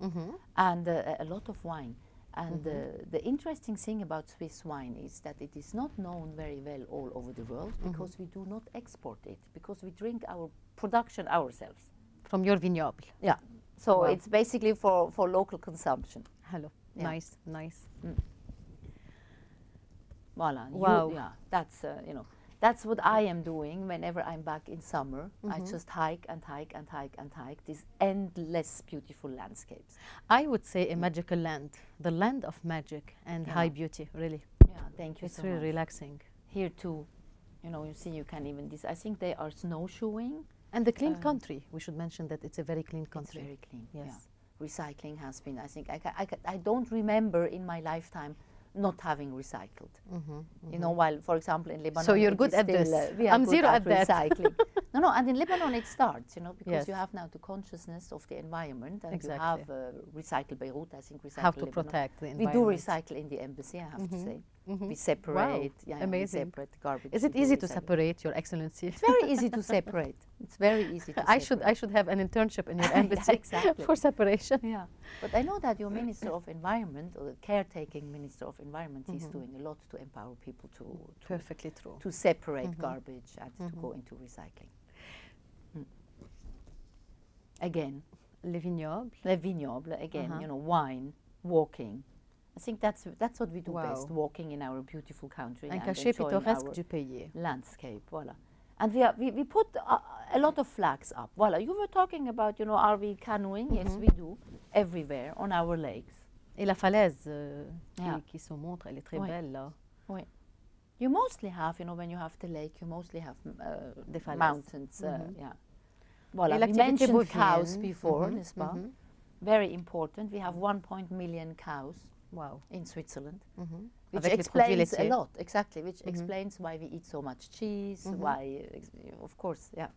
and a lot of wine. And the interesting thing about Swiss wine is that it is not known very well all over the world because we do not export it, because we drink our production ourselves.
From your vignoble.
Yeah. So
Wow.
it's basically for local consumption.
Hello.
Yeah.
Nice, nice.
Voilà.
Wow.
Yeah. That's you know, that's what I am doing whenever I'm back in summer. I just hike and hike and hike and hike these endless beautiful landscapes.
I would say a magical land, the land of magic and
Yeah.
high beauty, really.
Yeah. Thank you
It's
so
really
much.
relaxing.
Here too, you know, you see, you can even this. I think they are snowshoeing.
And the clean country, we should mention that it's a very clean country.
It's very clean.
Yes.
Yeah. Recycling has been. I think I don't remember in my lifetime not having recycled. You know, while for example in Lebanon.
So you're
it
good
is
at
still,
this.
we are
I'm
good
zero at that.
recycling. No, and in Lebanon it starts. You know, because
Yes.
you have now the consciousness of the environment, and
Exactly.
you have Recycle Beirut. I think Recycle
How to
Lebanon.
protect the
We
environment.
do recycle in the embassy. I have to say, we separate. Yeah, we
Amazing.
separate the garbage.
Is
we
it
do
easy to
recycle.
separate, Your Excellency?
It's very easy to separate. It's very easy to
I
separate.
should have an internship in your
Yeah,
embassy
exactly.
for separation.
Yeah, but I know that your Minister of Environment, or the caretaking Minister of Environment, is doing a lot to empower people to
Perfectly true.
to separate garbage and to go into recycling. Again,
Les vignobles.
le vignoble. Again, you know, wine, walking. I think that's what we do
Wow.
best, walking in our beautiful country
Un
and
cachet
enjoying
pittoresque
our
du pays.
landscape. Voilà. And we put a lot of flags up. Voilà. You were talking about, you know, are we canoeing? Yes, we do everywhere on our lakes.
Et la falaise
Yeah.
qui se montre, elle est très
Oui.
belle là.
Oui. You mostly have, you know, when you have the lake, you mostly have
Des falaises.
mountains. Yeah. Voilà.
Et
We
l'activité
mentioned cows
bovine.
before, n'est-ce pas? Very important. We have 1 million cows
Wow.
in Switzerland, which
Avec les produits
explains a
laitiers.
lot. Exactly, which explains why we eat so much cheese. Why, of course, yeah.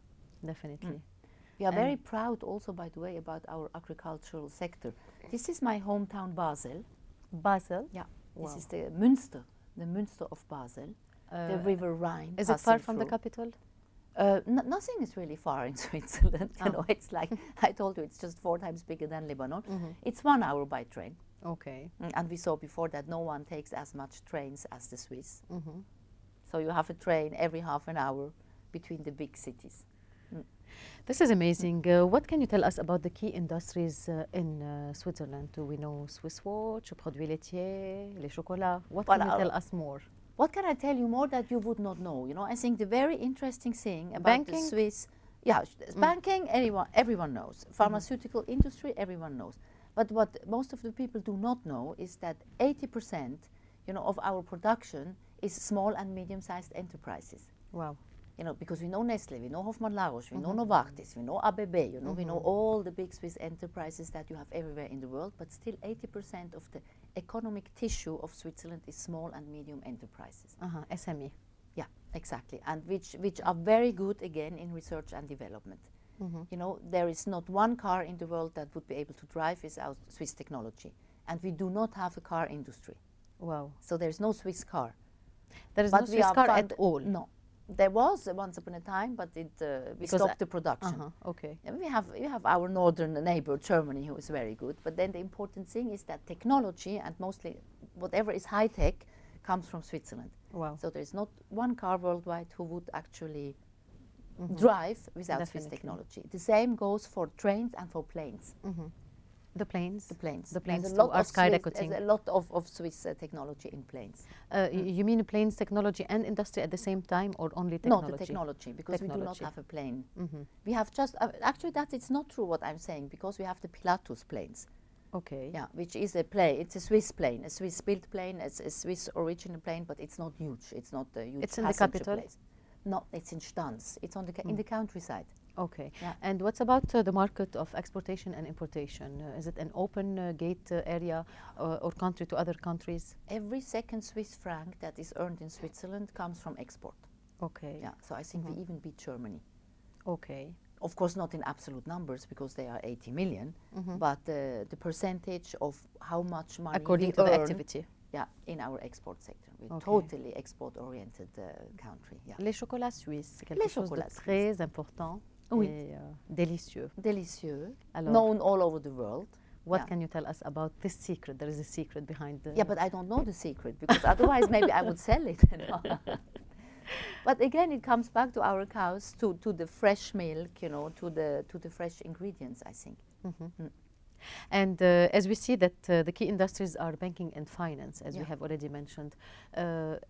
Definitely.
We are very proud also, by the way, about our agricultural sector. This is my hometown, Basel.
Basel.
Yeah,
Wow.
this is the Münster of Basel, the River Rhine.
Is it far
passing
from the
through.
capital?
Nothing is really far in Switzerland. You know, it's like I told you, it's just 4 times bigger than Lebanon. It's 1 hour by train.
Okay.
And we saw before that no one takes as much trains as the Swiss. So you have a train every half an hour between the big cities.
This is amazing. What can you tell us about the key industries in Switzerland? Do we know Swiss watch, produits laitiers, les chocolats? What can you tell us more?
What can I tell you more that you would not know? You know, I think the very interesting thing about
Banking?
the Swiss, banking, everyone knows. Pharmaceutical industry, everyone knows. But what most of the people do not know is that 80%, you know, of our production is small and medium-sized enterprises.
Wow.
You know, because we know Nestle, we know Hoffmann La Roche, we know Novartis, we know ABB, you know, we know all the big Swiss enterprises that you have everywhere in the world, but still 80% of the economic tissue of Switzerland is small and medium enterprises.
SME.
Yeah, exactly, and which are very good, again, in research and development. You know, there is not one car in the world that would be able to drive without Swiss technology, and we do not have a car industry.
Wow.
So there's no Swiss car.
There is
But
no
we
Swiss
are
car
fund-
at all.
No. There was once upon a time, but we
Because
stopped the production.
Okay.
And we have our northern neighbor, Germany, who is very good. But then the important thing is that technology, and mostly whatever is high tech, comes from Switzerland.
Wow.
So there is not one car worldwide who would actually drive without Swiss technology. The same goes for trains and for planes.
The planes?
The planes.
The planes
There's
too are skyrocketing.
There's a lot of Swiss technology in planes.
You mean planes technology and industry at the same time, or only technology?
Not the technology, because we do not have a plane.
Mm-hmm.
We have just, actually that it's not true what I'm saying, because we have the Pilatus planes.
Okay.
Yeah, which is a plane. It's a Swiss plane, a Swiss-built plane. It's a Swiss original plane, but it's not huge. It's not a huge.
It's in the capital.
Place. No, it's in Stanz. It's on the in the countryside.
Okay.
Yeah.
And what's about the market of exportation and importation? Is it an open gate area or country to other countries?
Every second Swiss franc that is earned in Switzerland comes from export.
Okay.
Yeah. So I think we even beat Germany.
Okay.
Of course, not in absolute numbers because they are 80 million, but the percentage of how much money
according
we
to the
earn,
activity.
Yeah, in our export sector. We're
Okay.
totally export-oriented country. Yeah.
Les chocolats suisses, quelque
Les
chose de
chocolats
très important
Oui.
et délicieux.
Delicieux,
Alors,
known all over the world.
what
Yeah.
can you tell us about this secret? There is a secret behind the...
Yeah, but I don't know the secret because otherwise maybe I would sell it. But again, it comes back to our cows, to the fresh milk, you know, to the fresh ingredients, I think.
And as we see that the key industries are banking and finance, as we
Yeah.
have already mentioned,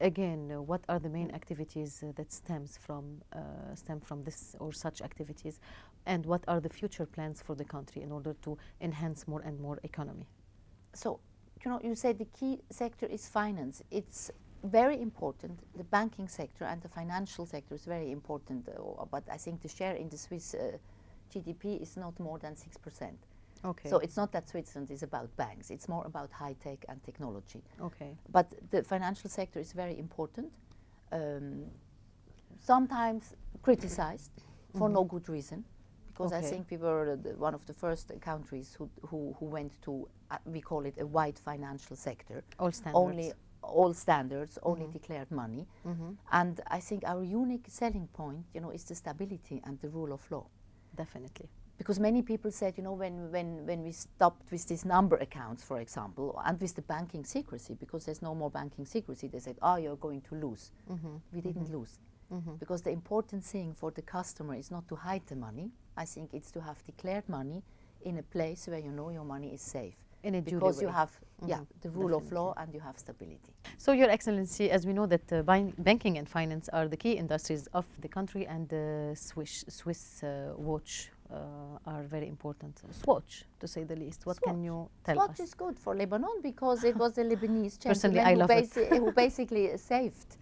again, what are the main activities that stem from this or such activities, and what are the future plans for the country in order to enhance more and more economy?
So, you know, you say the key sector is finance. It's very important. The banking sector and the financial sector is very important, but I think the share in the Swiss GDP is not more than 6%.
Okay.
So it's not that Switzerland is about banks, it's more about high tech and technology.
Okay.
But the financial sector is very important, sometimes criticized for no good reason, because I
Okay.
think we were one of the first countries who went to, we call it a white financial sector.
All standards.
Only all standards, only declared money. And I think our unique selling point, you know, is the stability and the rule of law.
Definitely.
Because many people said, you know, when we stopped with these number accounts, for example, and with the banking secrecy, because there's no more banking secrecy, they said, oh, you're going to lose. We didn't lose. Because the important thing for the customer is not to hide the money. I think it's to have declared money in a place where you know your money is safe.
In a duly
Because you
way.
have the rule of law and you have stability.
So, Your Excellency, as we know that banking and finance are the key industries of the country, and the Swiss watch are very important. Swatch, to say the least. What can you tell
Swatch
us?
is good for Lebanon because it was a Lebanese
Personally,
gentleman
I love it.
who basically saved.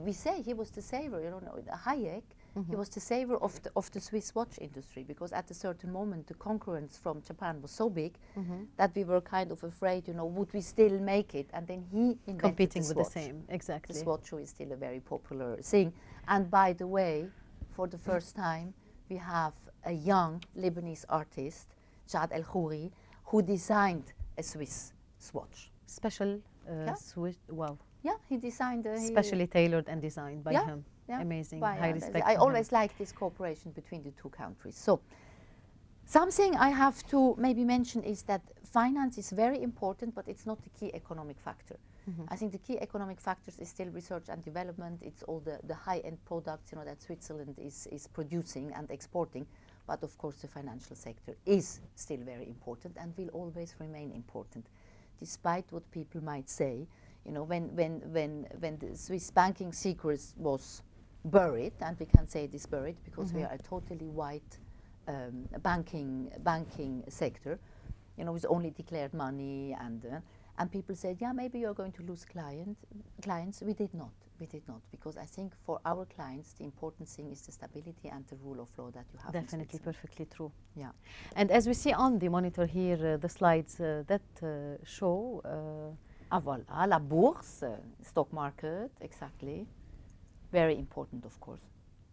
We say he was the saver, you know, Hayek. He was the saver of the Swiss watch industry, because at a certain moment the concurrence from Japan was so big that we were kind of afraid, you know, would we still make it? And then he invented
Competing
the
with the
Swatch.
same, exactly.
The Swatch is still a very popular thing. And by the way, for the first time, we have a young Lebanese artist, Jad El Khouri, who designed a Swiss Swatch.
Special
Yeah.
Swiss, wow.
Yeah, he designed
Specially tailored and designed by
Yeah,
him.
yeah,
Amazing.
by,
High respect.
I
for him.
always like this cooperation between the two countries. So, something I have to maybe mention is that finance is very important, but it's not the key economic factor. I think the key economic factors is still research and development. It's all the high-end products, you know, that Switzerland is producing and exporting. But of course, the financial sector is still very important and will always remain important, despite what people might say. You know, when the Swiss banking secret was buried, and we can say it is buried because we are a totally white banking sector, you know, with only declared money, and people said, yeah, maybe you're going to lose clients. We did not, because I think for our clients the important thing is the stability and the rule of law that you have.
Definitely, perfectly true.
Yeah.
And as we see on the monitor here, the slides that show.
Voilà, la bourse, stock market, exactly. Very important, of course.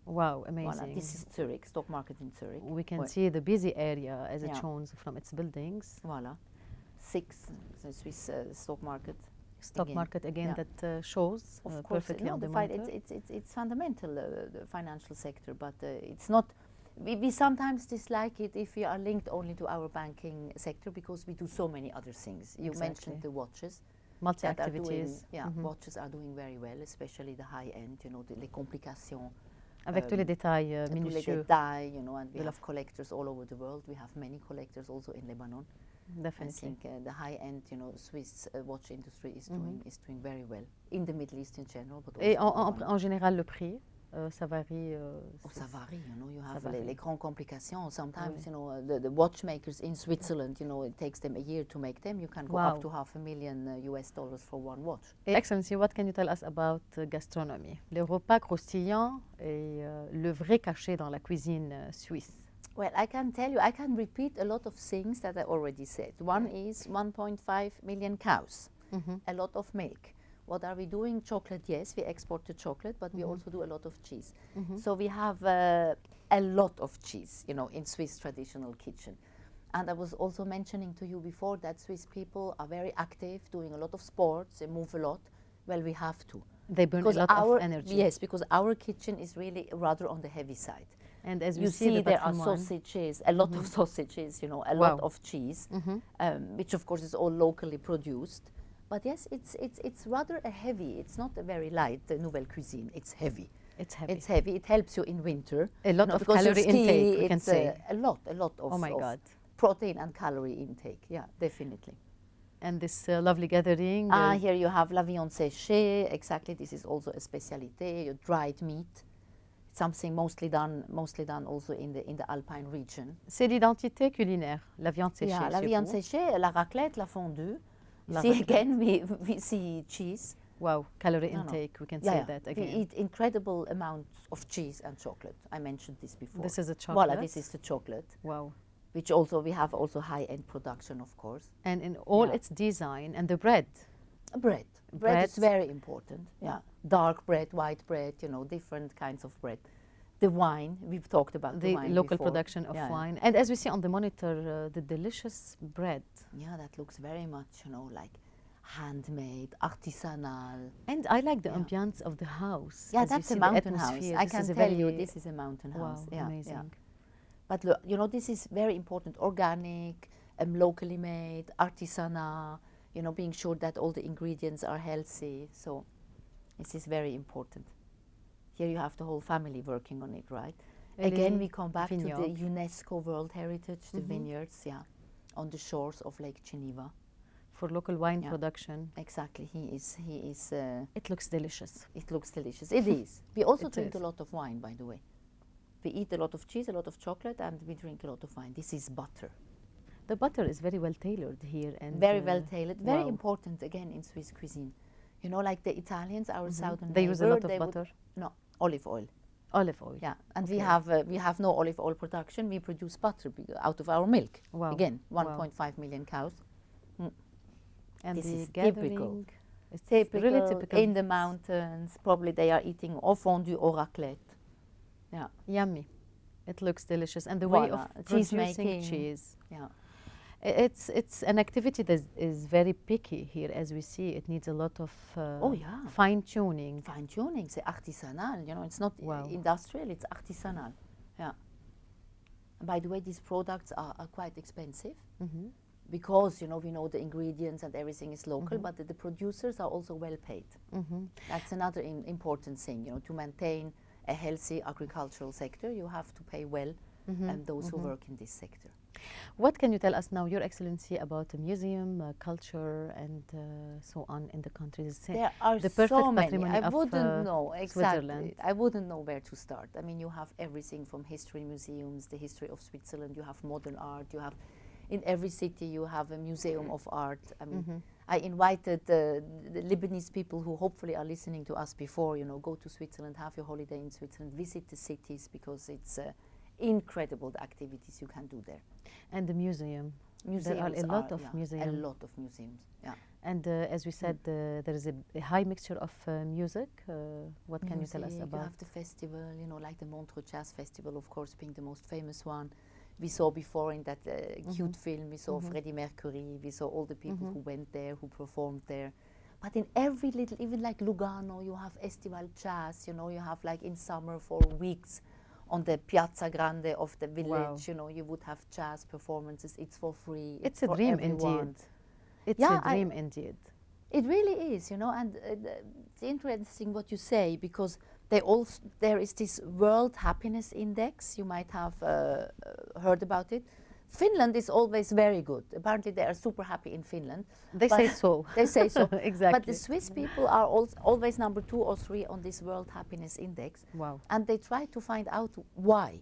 Wow, amazing.
Voilà, this is Zurich, stock market in Zurich.
We can see the busy area as it
Yeah.
shows from its buildings.
Voilà. The Swiss stock market.
Stock market again
Yeah.
that shows
Of course,
perfectly
no,
on the
fight,
monitor.
it's fundamental, the financial sector, but it's not. We sometimes dislike it if we are linked only to our banking sector because we do so many other things. You
Exactly.
mentioned the watches.
Multi
that are doing,
activities.
watches are doing very well, especially the high end, you know, les complications.
Avec tous les détails
Tous les
minutieux.
détails, you know, and we have collectors all over the world. We have many collectors also in Lebanon.
Definitely.
I think the high-end, you know, Swiss watch industry is doing very well in the Middle East in general, but also
Et
in Lebanon.
en général, le prix, ça varie.
Ça varie, you know, you have les grandes complications. Sometimes, you know, the watchmakers in Switzerland, you know, it takes them a year to make them. You can go up to $500,000 US for one watch.
Excellency, what can you tell us about gastronomy? Les repas croustillants et le vrai cachet dans la cuisine suisse.
Well, I can tell you, I can repeat a lot of things that I already said. One is 1.5 million cows, a lot of milk. What are we doing? Chocolate, yes, we export the chocolate, but we also do a lot of cheese. So we have a lot of cheese, you know, in Swiss traditional kitchen. And I was also mentioning to you before that Swiss people are very active, doing a lot of sports, they move a lot. Well, we have to.
They burn a lot of energy.
Yes, because our kitchen is really rather on the heavy side.
And as we
You see, there are
patrimoine.
sausages, a lot of sausages, you know, a lot of cheese, which of course is all locally produced. But yes, it's rather a heavy. It's not a very light nouvelle cuisine. It's heavy.
It's heavy.
It's heavy. It helps you in winter.
A lot of calorie intake, we can say.
A lot of,
Oh my God.
protein and calorie intake. Yeah, definitely.
And this lovely gathering.
Here you have la viande séchée. Exactly, this is also a specialité. Your dried meat. Something mostly done also in the Alpine region.
C'est l'identité culinaire, la viande séchée.
Yeah, la viande séchée, la raclette, la fondue.
La
See,
raclette.
again, we see cheese.
Wow, calorie intake, we can say that again.
We eat incredible amounts of cheese and chocolate. I mentioned this before.
This is a chocolate.
Voilà, this is the chocolate.
Wow.
Which also, we have also high-end production, of course.
And in all its design, and the bread.
Bread is very important. Yeah, dark bread, white bread, you know, different kinds of bread. The wine, we've talked about the wine
local
before.
production of wine. And as we see on the monitor, the delicious bread.
Yeah, that looks very much, you know, like handmade, artisanal.
And I like the ambiance of the house.
Yeah,
as you
that's a
see the
mountain house.
atmosphere.
I
This
can
is a
tell you,
very-
this is a mountain house.
Wow,
Yeah,
amazing.
yeah. But look, you know, this is very important. Organic, locally made, artisanal, you know, being sure that all the ingredients are healthy. So this is very important. Here you have the whole family working on it, right? Again, we come back to the UNESCO World Heritage, the vineyards, on the shores of Lake Geneva.
For local wine production.
Exactly, he is.
It looks delicious.
It looks delicious. It is. We also
It
drink
is.
a lot of wine, by the way. We eat a lot of cheese, a lot of chocolate, and we drink a lot of wine. This is butter.
The butter is very well tailored here. And
Very well tailored. Very
wow.
important, again, in Swiss cuisine. You know, like the Italians, our southern
They use a
neighbor,
lot of
they would-
butter.
No, olive oil.
Olive oil.
Yeah, and
Okay.
we have no olive oil production. We produce butter out of our milk.
Wow.
Again,
Wow.
1.5 million cows.
And
This
the
is typical.
gathering, it's
Typical,
really typical.
in the mountains. Probably they are eating or fondue or raclette. Yeah,
Yummy. It looks delicious. And the way
Voilà,
of
cheese
producing
making.
cheese.
yeah.
It's an activity that is very picky here, as we see. It needs a lot of
Oh, yeah.
fine tuning.
Fine tuning, c'est artisanal. You know, it's not
Wow.
industrial. It's artisanal. Yeah. And by the way, these products are quite expensive because you know we know the ingredients and everything is local, but the producers are also well paid. That's another important thing. You know, to maintain a healthy agricultural sector, you have to pay well those who work in this sector.
What can you tell us now, Your Excellency, about the museum, culture, and so on in the country?
There are
the perfect
so many.
patrimony
I
of
wouldn't know exactly.
Switzerland.
I wouldn't know where to start. I mean, you have everything from history museums, the history of Switzerland. You have modern art. You have, in every city, you have a museum of art. I mean, I invited the Lebanese people who hopefully are listening to us before. You know, go to Switzerland, have your holiday in Switzerland, visit the cities because it's incredible the activities you can do there.
And the museum.
Museums
There are a lot of
yeah,
museums.
A lot of museums. Yeah.
And as we said, there is a high mixture of music. What can you tell us
Music,
about?
You have the festival, you know, like the Montreux Jazz Festival, of course, being the most famous one. We saw before in that cute film, we saw Freddie Mercury, we saw all the people who went there, who performed there. But in every little, even like Lugano, you have Estival Jazz, you know, you have like in summer for weeks on the Piazza Grande of the village, you know, you would have jazz performances. It's for free.
It's a
for
dream
everyone.
indeed. It's
Yeah,
a dream indeed.
It really is, you know, and it's interesting what you say, because there is this World Happiness Index. You might have heard about it. Finland is always very good. Apparently, they are super happy in Finland.
They say so.
They say so.
Exactly.
But the Swiss people are always number 2 or 3 on this World Happiness Index.
Wow.
And they try to find out why.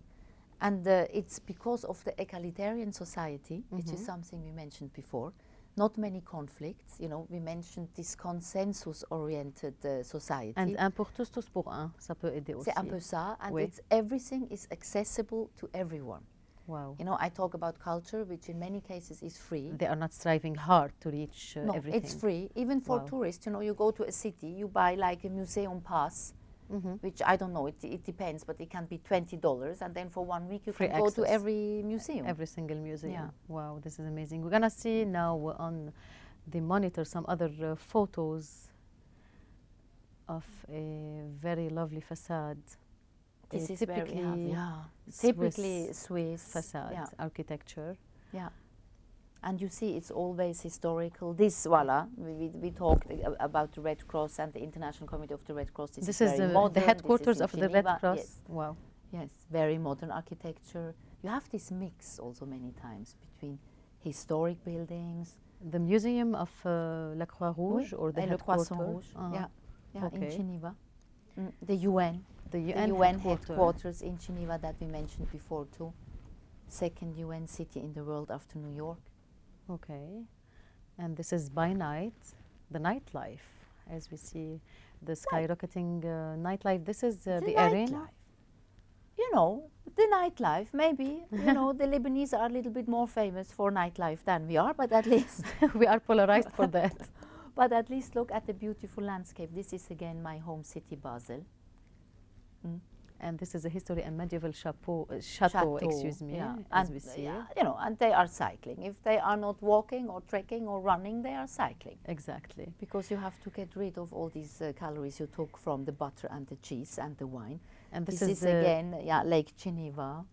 And it's because of the egalitarian society, which is something we mentioned before. Not many conflicts, you know, we mentioned this consensus-oriented society.
And un pour tous, tous pour un, ça peut aider aussi.
C'est un peu ça, and
Oui.
it's everything is accessible to everyone.
Wow.
You know, I talk about culture, which in many cases is free.
They are not striving hard to reach
No,
everything.
it's free, even for
Wow.
tourists. You know, you go to a city, you buy like a museum pass, which I don't know, it depends, but it can be $20, and then for 1 week you
Free
can go to
access.
every museum.
Every single museum.
Yeah.
Wow, this is amazing. We're gonna see now on the monitor some other photos of a very lovely facade.
This
a
is where we have,
Swiss
typically Swiss
facade
yeah.
architecture.
Yeah, and you see, it's always historical. This, voila, we talked about the Red Cross and the International Committee of the Red Cross.
This
is
is
very
the
modern.
headquarters
This is in
of the Red
Geneva.
Cross.
Yes.
Wow.
Yes, very modern architecture. You have this mix also many times between historic buildings.
The Museum of La Croix-Rouge or the
and Le
headquarters?
Croissant Rouge. Yeah, in
Okay.
Geneva. The UN.
The
The
UN,
UN headquarters in Geneva that we mentioned before too. Second UN city in the world after New York.
Okay. And this is by night, the nightlife, as we see the skyrocketing nightlife. This is the arena.
nightlife. You know, the nightlife, maybe, you know, the Lebanese are a little bit more famous for nightlife than we are, but at least,
We are polarized for that.
but at least look at the beautiful landscape. This is again my home city, Basel.
And this is a history and medieval chateau, excuse me,
yeah.
as
And,
we see.
you know, and they are cycling. If they are not walking or trekking or running, they are cycling.
Exactly.
Because you have to get rid of all these calories you took from the butter and the cheese and the wine.
And
This is again, Lake Geneva.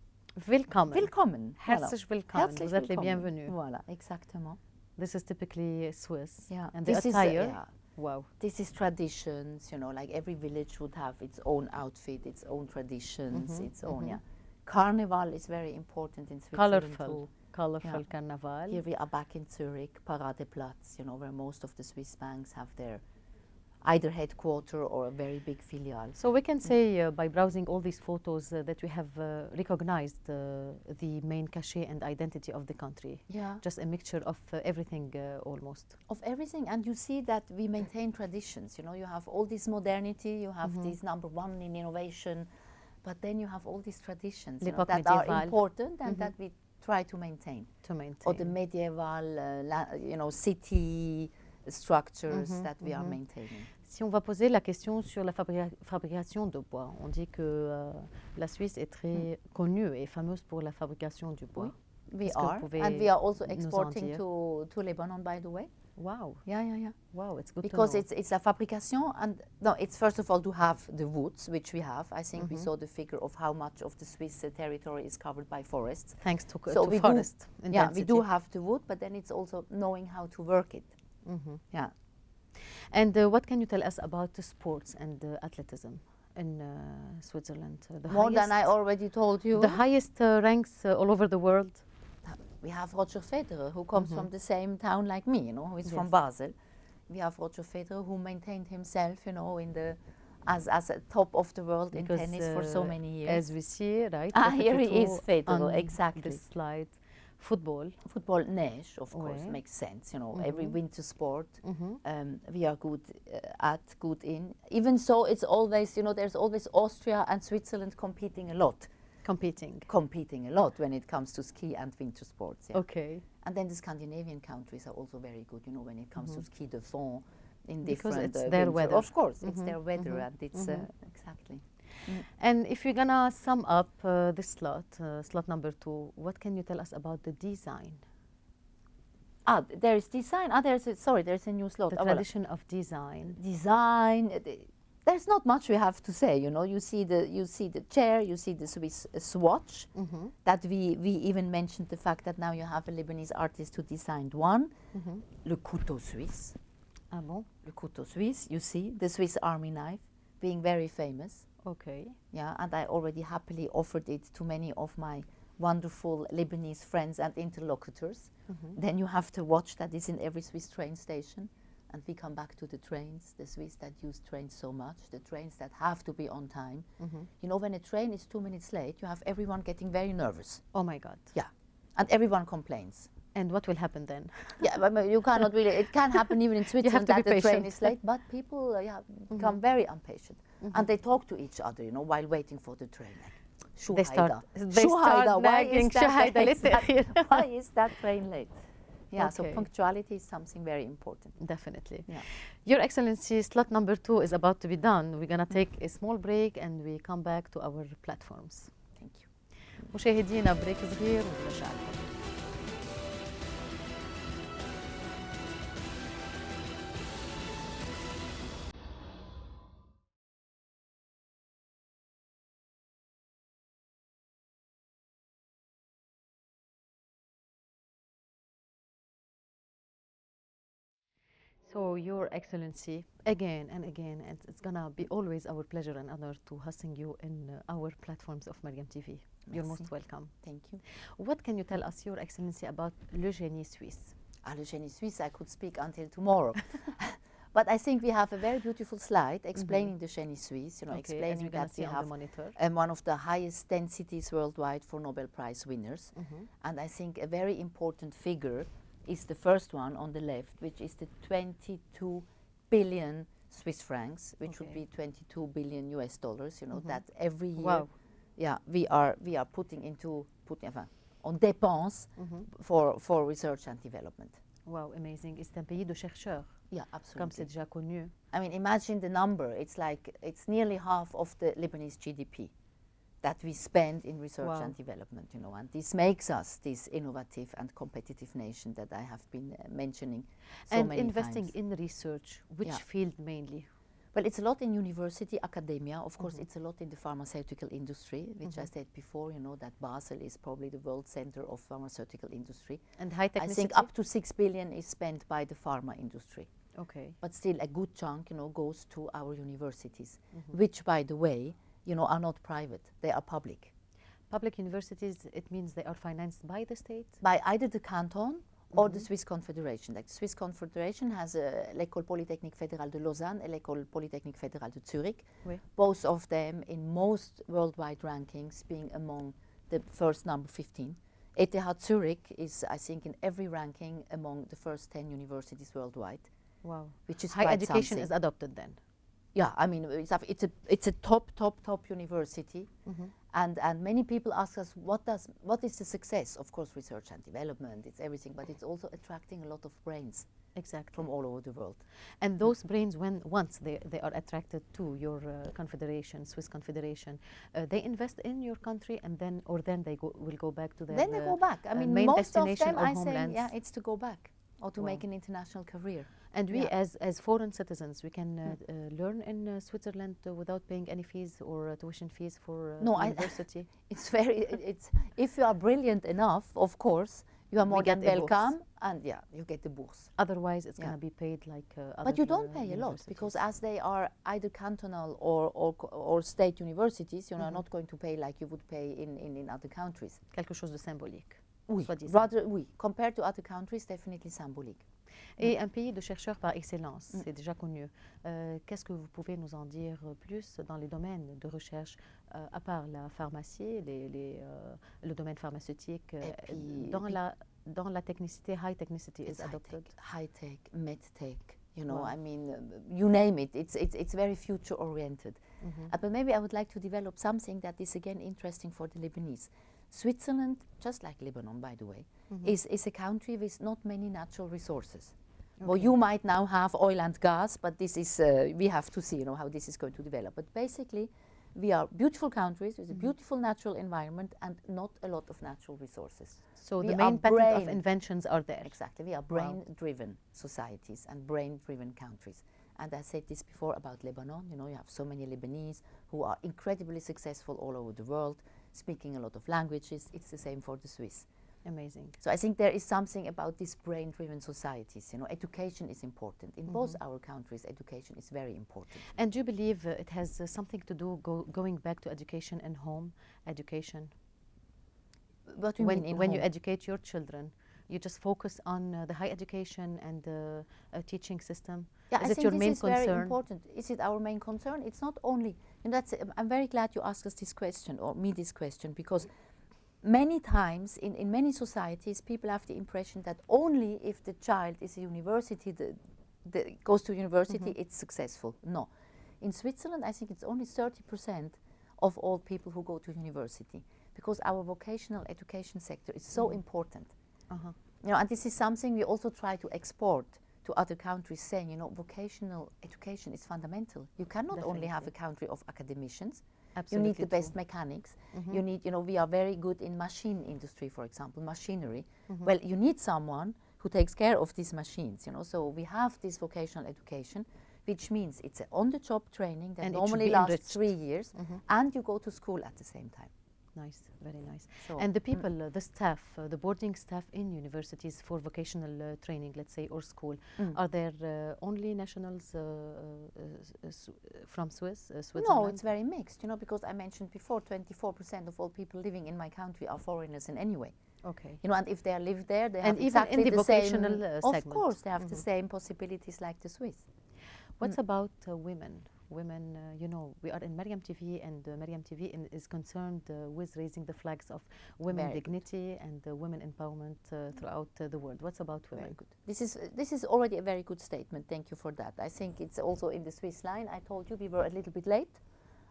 Willkommen.
Willkommen.
Herzlich willkommen.
Herzlich
Vous êtes les
willkommen.
bienvenus.
Voilà, exactement.
This is typically Swiss.
Yeah.
And the
This is,
attire.
yeah.
Wow.
This is traditions, you know, like every village would have its own outfit, its own traditions, its own, yeah. Carnival is very important in Switzerland too.
Colorful
Yeah.
carnival.
Here we are back in Zurich, Paradeplatz, you know, where most of the Swiss banks have their either headquarter or a very big filial.
So we can say by browsing all these photos that we have recognized the main cachet and identity of the country.
Yeah.
Just a mixture of everything almost.
Of everything, and you see that we maintain traditions. You know, you have all this modernity, you have this number 1 in innovation, but then you have all these traditions, you know, that are
médiéval.
important and that we try to maintain.
To maintain.
Or the medieval, you know, city structures that we are maintaining.
Si on va poser la question sur la fabrication de bois, on dit que la Suisse est très connue et fameuse pour la fabrication du bois.
We
Est-ce que vous
are,
pouvez
and we are also
nous en
exporting
dire?
to Lebanon, by the way.
Wow.
Yeah.
Wow, it's good
Because
to know.
it's la fabrication, and no, it's first of all to have the woods, which we have. I think we saw the figure of how much of the Swiss territory is covered by forests.
Thanks to,
So
to
we
forest
do, yeah, we do
intensity.
have the wood, but then it's also knowing how to work it. Yeah.
And what can you tell us about the sports and athleticism in Switzerland? The
More than I
highest-
already told you.
The highest ranks all over the world.
We have Roger Federer, who comes from the same town like me, you know, who is from
Yes.
Basel. We have Roger Federer, who maintained himself, you know, in the as a top of the world in tennis for so many years.
As we see, right?
Here he
perfectly
is, Federer,
on
exactly.
this slide. Football.
Football, neige, of course,
Ouais.
makes sense. You know, every winter sport we are good good in. Even so, it's always, you know, there's always Austria and Switzerland competing a lot when it comes to ski and winter sports. Yeah.
Okay.
And then the Scandinavian countries are also very good, you know, when it comes to ski de fond in
Because
different
it's their
winter.
weather.
Of course, it's their weather, and it's exactly.
And if you're gonna sum up this slot, slot number 2, what can you tell us about the design?
There is design. There's a new slot.
The
Voilà.
tradition of design.
Design. There's not much we have to say, you know. You see the chair, you see the Swiss swatch. That we even mentioned the fact that now you have a Lebanese artist who designed one, Le Couteau Suisse.
Ah bon?
Le couteau suisse, you see, the Swiss Army knife, being very famous.
Okay.
Yeah, and I already happily offered it to many of my wonderful Lebanese friends and interlocutors. Then you have to watch that it's in every Swiss train station. And we come back to the trains, the Swiss that use trains so much, the trains that have to be on time. You know, when a train is 2 minutes late, you have everyone getting very nervous.
Oh my God.
Yeah, and everyone complains.
And what will happen then?
Yeah, but you cannot really, it can happen even in Switzerland
to be
that the train
patient.
is late, but people become very impatient. And they talk to each other, you know, while waiting for the train. Like,
They start
Schuhaider, why is
nagging,
that
Schuhaider,
why is that train late? Yeah, so
Okay.
punctuality is something very important.
Definitely.
Yeah.
Your Excellency, slot number 2 is about to be done. We're going to take a small break and we come back to our platforms.
Thank you.
مشاهدينا بريك صغير ونرجع لكم. So, Your Excellency, again and again, and it's gonna be always our pleasure and honor to hosting you in our platforms of Mariam TV. You're most
Merci.
welcome.
Thank you.
What can you tell us, Your Excellency, about Le Génie Suisse?
Le Génie Suisse, I could speak until tomorrow. But I think we have a very beautiful slide explaining the Génie Suisse, you know,
Okay, as
explaining
we're gonna
that
see
we
on
have
the monitor.
one of the highest densities worldwide for Nobel Prize winners. And I think a very important figure is the first one on the left, which is the 22 billion Swiss francs, which would be 22 billion US dollars, you know, that every year,
Wow.
yeah, we are putting into, on dépenses for research and development.
Wow, amazing. C'est un pays de chercheurs,
Yeah,
comme c'est
absolutely.
déjà connu.
I mean, imagine the number. It's like, it's nearly half of the Lebanese GDP that we spend in research
Wow.
and development, you know, and this makes us this innovative and competitive nation that I have been mentioning so
And
many
investing
times.
in research, which
Yeah.
field mainly?
Well, it's a lot in university, academia. Of course, it's a lot in the pharmaceutical industry, which I said before, you know, that Basel is probably the world center of pharmaceutical industry.
And high
I
technicity?
think up to 6 billion is spent by the pharma industry.
Okay.
But still a good chunk, you know, goes to our universities, which, by the way, you know, are not private, they are public.
Public universities, it means they are financed by the state?
By either the canton or the Swiss Confederation. Like the Swiss Confederation has l'École Polytechnique Fédérale de Lausanne and l'École Polytechnique Fédérale de Zurich.
Oui.
Both of them in most worldwide rankings being among the first number 15. ETH Zurich is, I think, in every ranking among the first 10 universities worldwide.
Wow.
Which is
High
quite
education
something.
is adopted then?
Yeah, I mean, it's a top university, and many people ask us what is the success? Of course, research and development, it's everything, but it's also attracting a lot of brains
Exactly.
from all over the world.
And those brains, once they are attracted to your confederation, Swiss Confederation, they invest in your country, and then they will go back to their
Then they go back. I mean,
main
most of
destination
them,
or
I say,
homelands.
yeah, it's to go back or to
Wow.
make an international career.
And we,
Yeah.
as foreign citizens, we can learn in Switzerland without paying any fees or tuition fees for
No,
university.
It's very, it's if you are brilliant enough, of course, you are more
get
than
a bourse.
welcome, and yeah, you get the bourse.
Otherwise, it's
Yeah.
going to be paid like other
But you don't pay a lot because as they are either cantonal or state universities, you know, are not going to pay like you would pay in other countries.
quelque chose de symbolique.
Oui,
soi-disant.
rather, oui. Compared to other countries, definitely symbolique.
Et un pays de chercheurs par excellence, c'est déjà connu. Qu'est-ce que vous pouvez nous en dire plus dans les domaines de recherche, à part la pharmacie, le domaine pharmaceutique,
puis-
dans la technicité, high technicity is adopted?
High tech, med tech. You know,
Wow.
I mean, you name it. It's very future oriented. But maybe I would like to develop something that is again interesting for the Lebanese. Switzerland, just like Lebanon, by the way, is a country with not many natural resources. Well, you might now have oil and gas, but this is we have to see, you know, how this is going to develop. But basically, we are beautiful countries with a beautiful natural environment and not a lot of natural resources.
So
We
the
are
main pattern of
brain-
inventions are there.
Exactly, we are brain-driven societies and brain-driven countries. And I said this before about Lebanon. You know, you have so many Lebanese who are incredibly successful all over the world, speaking a lot of languages. It's the same for the Swiss.
Amazing.
So I think there is something about these brain-driven societies. You know, education is important. In both our countries, education is very important.
And do you believe it has something to do going back to education and home education?
What do you mean in
when
home?
you educate your children, you just focus on the high education and the teaching system?
Yeah,
is
I
it
think
your
this
main
is
concern?
very important. Is it our main concern? It's not only, and that's. I'm very glad you asked us this question, or me this question, because many times in many societies, people have the impression that only if the child is a university, goes to university, it's successful. No, in Switzerland, I think it's only 30% of all people who go to university, because our vocational education sector is so important. You know, and this is something we also try to export to other countries, saying, you know, vocational education is fundamental. You cannot only have a country of academicians.
Absolutely
You need the best
true.
mechanics. You need, you know, we are very good in machine industry, for example, machinery. Well, you need someone who takes care of these machines, you know. So we have this vocational education, which means it's an on-the-job training that
And it should
normally
be
lasts
enriched.
3 years, and you go to school at the same time.
Nice, very nice.
So,
And the people, the staff, the boarding staff in universities for vocational training, let's say, or school, are there only nationals from Switzerland?
No, it's very mixed, you know, because I mentioned before, 24% of all people living in my country are foreigners in any way.
Okay.
You know, and if they live there, they
And
have
even
exactly
in the
the same.
vocational
Of
segment.
course, they have the same possibilities like the Swiss.
What's about women? Women, you know, we are in Mariam TV, and Mariam TV is concerned with raising the flags of women
Very good.
dignity and women empowerment throughout the world. What's about women?
Very good. This is already a very good statement. Thank you for that. I think it's also in the Swiss line. I told you we were a little bit late,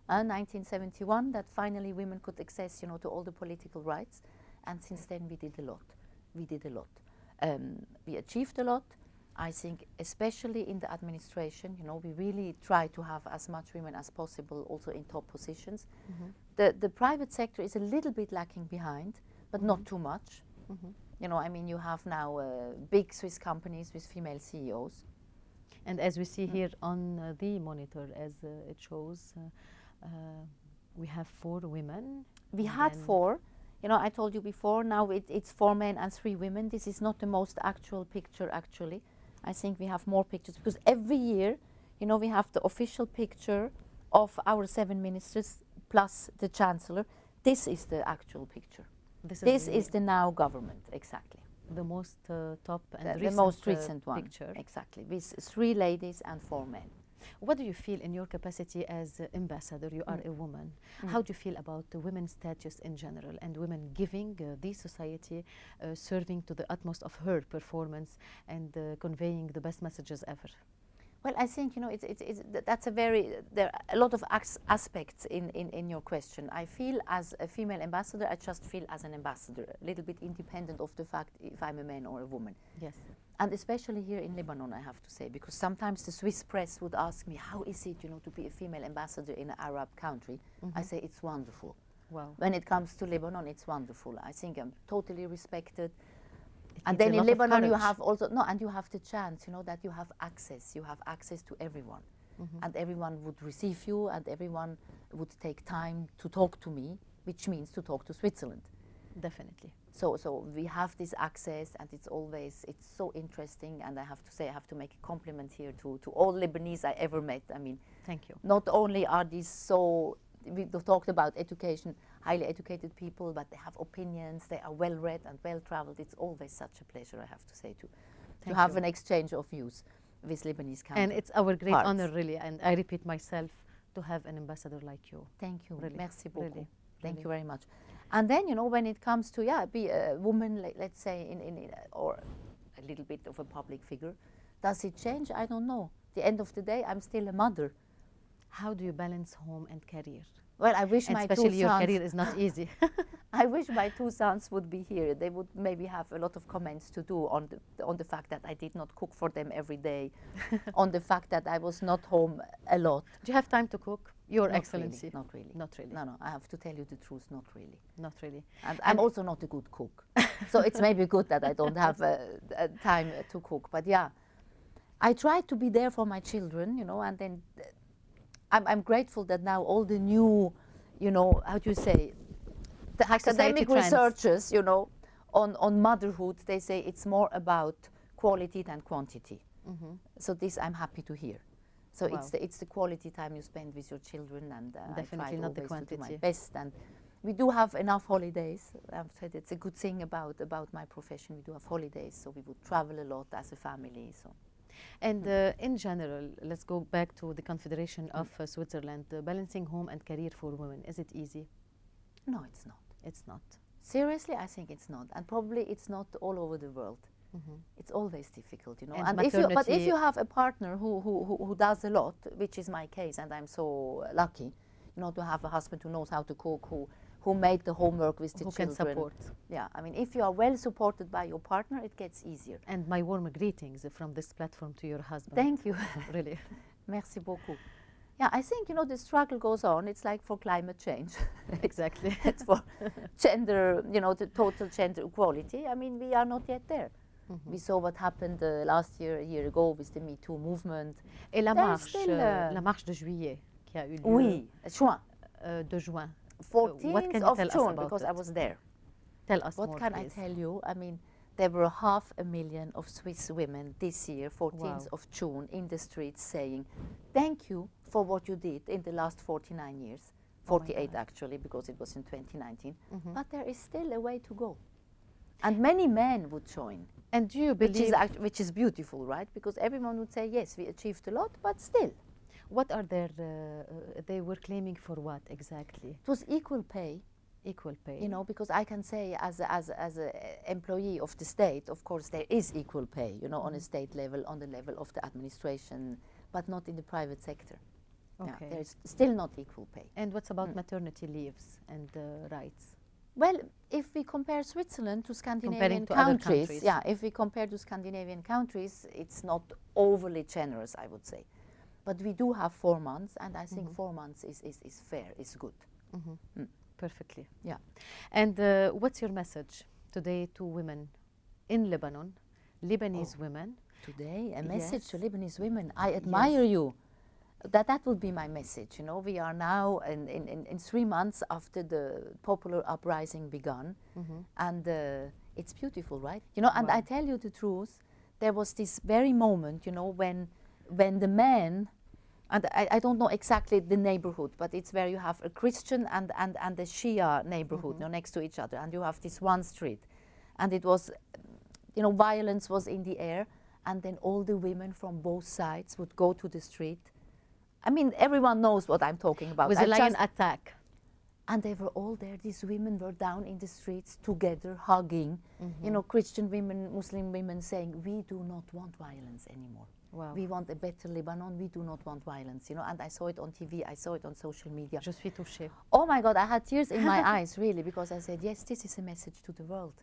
1971, that finally women could access, you know, to all the political rights, and since then we did a lot. We did a lot. We achieved a lot. I think especially in the administration, you know, we really try to have as much women as possible also in top positions. The private sector is a little bit lacking behind, but not too much. You know, I mean, you have now big Swiss companies with female CEOs.
And as we see here on the monitor, as it shows, we have 4 women.
We
and
had
then
4. You know, I told you before, now it's 4 men and 3 women. This is not the most actual picture, actually. I think we have more pictures, because every year, you know, we have the official picture of our 7 ministers plus the chancellor. This is the actual picture. This is the now government, exactly.
the most top and
The
recent,
most recent one,
picture.
exactly, with 3 ladies and 4 men.
What do you feel in your capacity as ambassador? You are a woman. How do you feel about the women's status in general, and women giving the society, serving to the utmost of her performance, and conveying the best messages ever?
Well, I think, you know, that's a very, there are a lot of aspects in your question. I feel as a female ambassador, I just feel as an ambassador, a little bit independent of the fact if I'm a man or a woman.
Yes.
And especially here in Lebanon, I have to say, because sometimes the Swiss press would ask me, how is it, you know, to be a female ambassador in an Arab country? I say, it's wonderful.
Wow.
When it comes to Lebanon, it's wonderful. I think I'm totally respected.
It
And
needs a
then in
lot of
Lebanon, you
courage.
have also, no, and you have the chance, you know, that you have access. You have access to everyone. And everyone would receive you, and everyone would take time to talk to me, which means to talk to Switzerland.
Definitely.
So we have this access, and it's so interesting. And I have to say, I have to make a compliment here to all Lebanese I ever met. I mean,
Thank you.
not only are these so, we talked about education, highly educated people, but they have opinions, they are well read and well traveled. It's always such a pleasure, I have to say, to
Thank
have
you.
an exchange of views with Lebanese counterparts.
And it's our great honor, really, and I repeat myself, to have an ambassador like you.
Thank you.
Really,
Merci beaucoup.
really,
Thank
really.
you very much. And then, you know, when it comes to, be a woman, let's say, or a little bit of a public figure, does it change? I don't know. At the end of the day, I'm still a mother.
How do you balance home and career?
Well, I wish
And
my
especially
2
your
sons,
career is not easy.
I wish my 2 sons would be here. They would maybe have a lot of comments to do on the fact that I did not cook for them every day, on the fact that I was not home a lot.
Do you have time to cook? Your
Not
Excellency.
Really, not really.
Not really.
No, I have to tell you the truth, not really.
Not really.
And I'm also not a good cook. So it's maybe good that I don't have time to cook. But yeah, I try to be there for my children, you know, and then I'm grateful that now all the new, you know, how do you say, the
High society
academic
trends.
researchers, you know, on motherhood, they say it's more about quality than quantity. So this I'm happy to hear. So
Wow.
it's the quality time you spend with your children, and
Definitely
I try
not the
always to do my
quantity.
best. And we do have enough holidays. I've said it's a good thing about my profession. We do have holidays, so we would travel a lot as a family. So.
And in general, let's go back to the Confederation of Switzerland. Balancing home and career for women, is it easy?
No, it's not.
It's not.
Seriously, I think it's not, and probably it's not all over the world. It's always difficult, you know.
And
But if you have a partner who does a lot, which is my case, and I'm so lucky, you know, to have a husband who knows how to cook, who made the homework with the
Who
children.
can support.
Yeah, I mean, if you are well supported by your partner, it gets easier.
And my warm greetings from this platform to your husband.
Thank you.
Really.
Merci beaucoup. Yeah, I think, you know, the struggle goes on. It's like for climate change.
Exactly.
It's for gender, you know, the total gender equality. I mean, we are not yet there. We saw what happened last year, a year ago, with the Me Too movement.
Et la
There's
marche,
still,
la marche de juillet qui a eu lieu.
Oui, juin.
De juin.
14th
can you
of
tell us
June,
about
because
it?
I was there.
Tell us
What
more,
can I
please.
tell you? I mean, there were 500,000 of Swiss women this year, 14th
Wow.
of June, in the streets saying, thank you for what you did in the last 49 years. 48 actually, because it was in 2019. But there is still a way to go. And many men would join.
And do you believe,
Which is beautiful, right? Because everyone would say, yes, we achieved a lot, but still.
what are their, they were claiming for what exactly?
It was equal pay.
Equal pay.
You know, because I can say as an employee of the state, of course, there is equal pay, you know, on a state level, on the level of the administration, but not in the private sector.
Okay.
Yeah, there is still not equal pay.
And what's about maternity leaves and rights?
Well, if we compare Switzerland to Scandinavian
to other
countries,
countries.
yeah, if we compare to Scandinavian countries, it's not overly generous, I would say. But we do have 4 months, and I think 4 months is fair, is good.
Perfectly.
Yeah.
And what's your message today to women in Lebanon, Lebanese women?
Today, a message
Yes.
to Lebanese women. I admire you. That would be my message. You know, we are now in 3 months after the popular uprising begun, and it's beautiful, right? You know, and
Wow.
I tell you the truth, there was this very moment, you know, when the men, and I don't know exactly the neighborhood, but it's where you have a Christian and a Shia neighborhood, you know, next to each other, and you have this one street, and it was, you know, violence was in the air, and then all the women from both sides would go to the street. I mean, everyone knows what I'm talking about.
With
I
a lion
just-
attack.
and they were all there. These women were down in the streets together, hugging. You know, Christian women, Muslim women saying, we do not want violence anymore.
Wow.
We want a better Lebanon. We do not want violence, you know. And I saw it on TV. I saw it on social media.
Je suis touchée.
Oh my God, I had tears in my eyes, really, because I said, yes, this is a message to the world.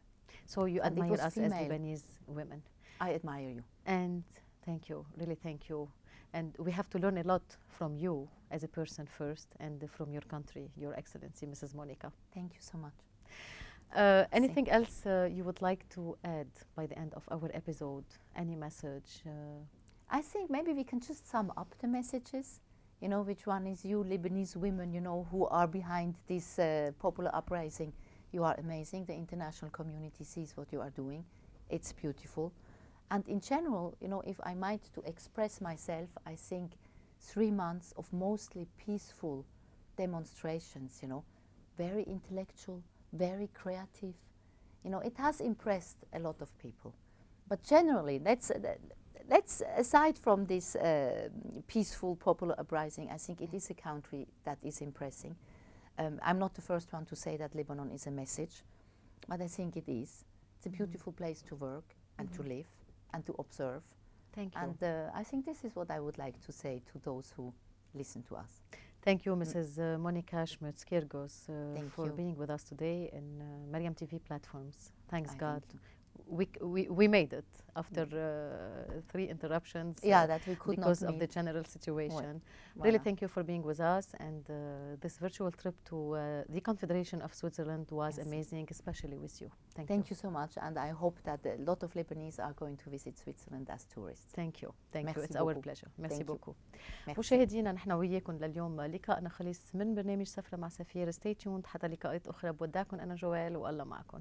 So you
And it
admire
was
us as
female.
Lebanese women.
I admire you.
And thank you, really thank you. And we have to learn a lot from you as a person first, and from your country, Your Excellency, Mrs. Monica.
Thank you so much.
Anything else you would like to add by the end of our episode? Any message?
I think maybe we can just sum up the messages. You know, which one is you Lebanese women, you know, who are behind this popular uprising. You are amazing. The international community sees what you are doing. It's beautiful. And in general, you know, if I might to express myself, I think 3 months of mostly peaceful demonstrations, you know, very intellectual, very creative. You know, it has impressed a lot of people. But generally, let's aside from this peaceful popular uprising, I think it is a country that is impressing. I'm not the first one to say that Lebanon is a message, but I think it is. It's a beautiful place to work and to live and to observe.
Thank you.
And I think this is what I would like to say to those who listen to us.
Thank you, Mrs. Mونيكا Schmutz Kiergos,
Thank
for
you.
being with us today in Mariam TV platforms. Thanks,
I
God.
thank
We made it after 3 interruptions.
Yeah, that we could
because
not
of the
meet.
general situation.
Voilà.
Really, thank you for being with us. And this virtual trip to the Confederation of Switzerland was
Yes.
amazing, especially with you.
Thank you so much, and I hope that a lot of Lebanese are going to visit Switzerland as tourists.
Thank you. Thank you.
Merci
It's our
beaucoup.
pleasure. Merci
Thank you.
beaucoup.
Merci.
مشاهدينا نحن وياكم لليوم لقائنا خلص من برنامج سفرة مع سفير. Stay tuned حتى لقاءات أخرى. بودعكم أنا جويل والله معكم.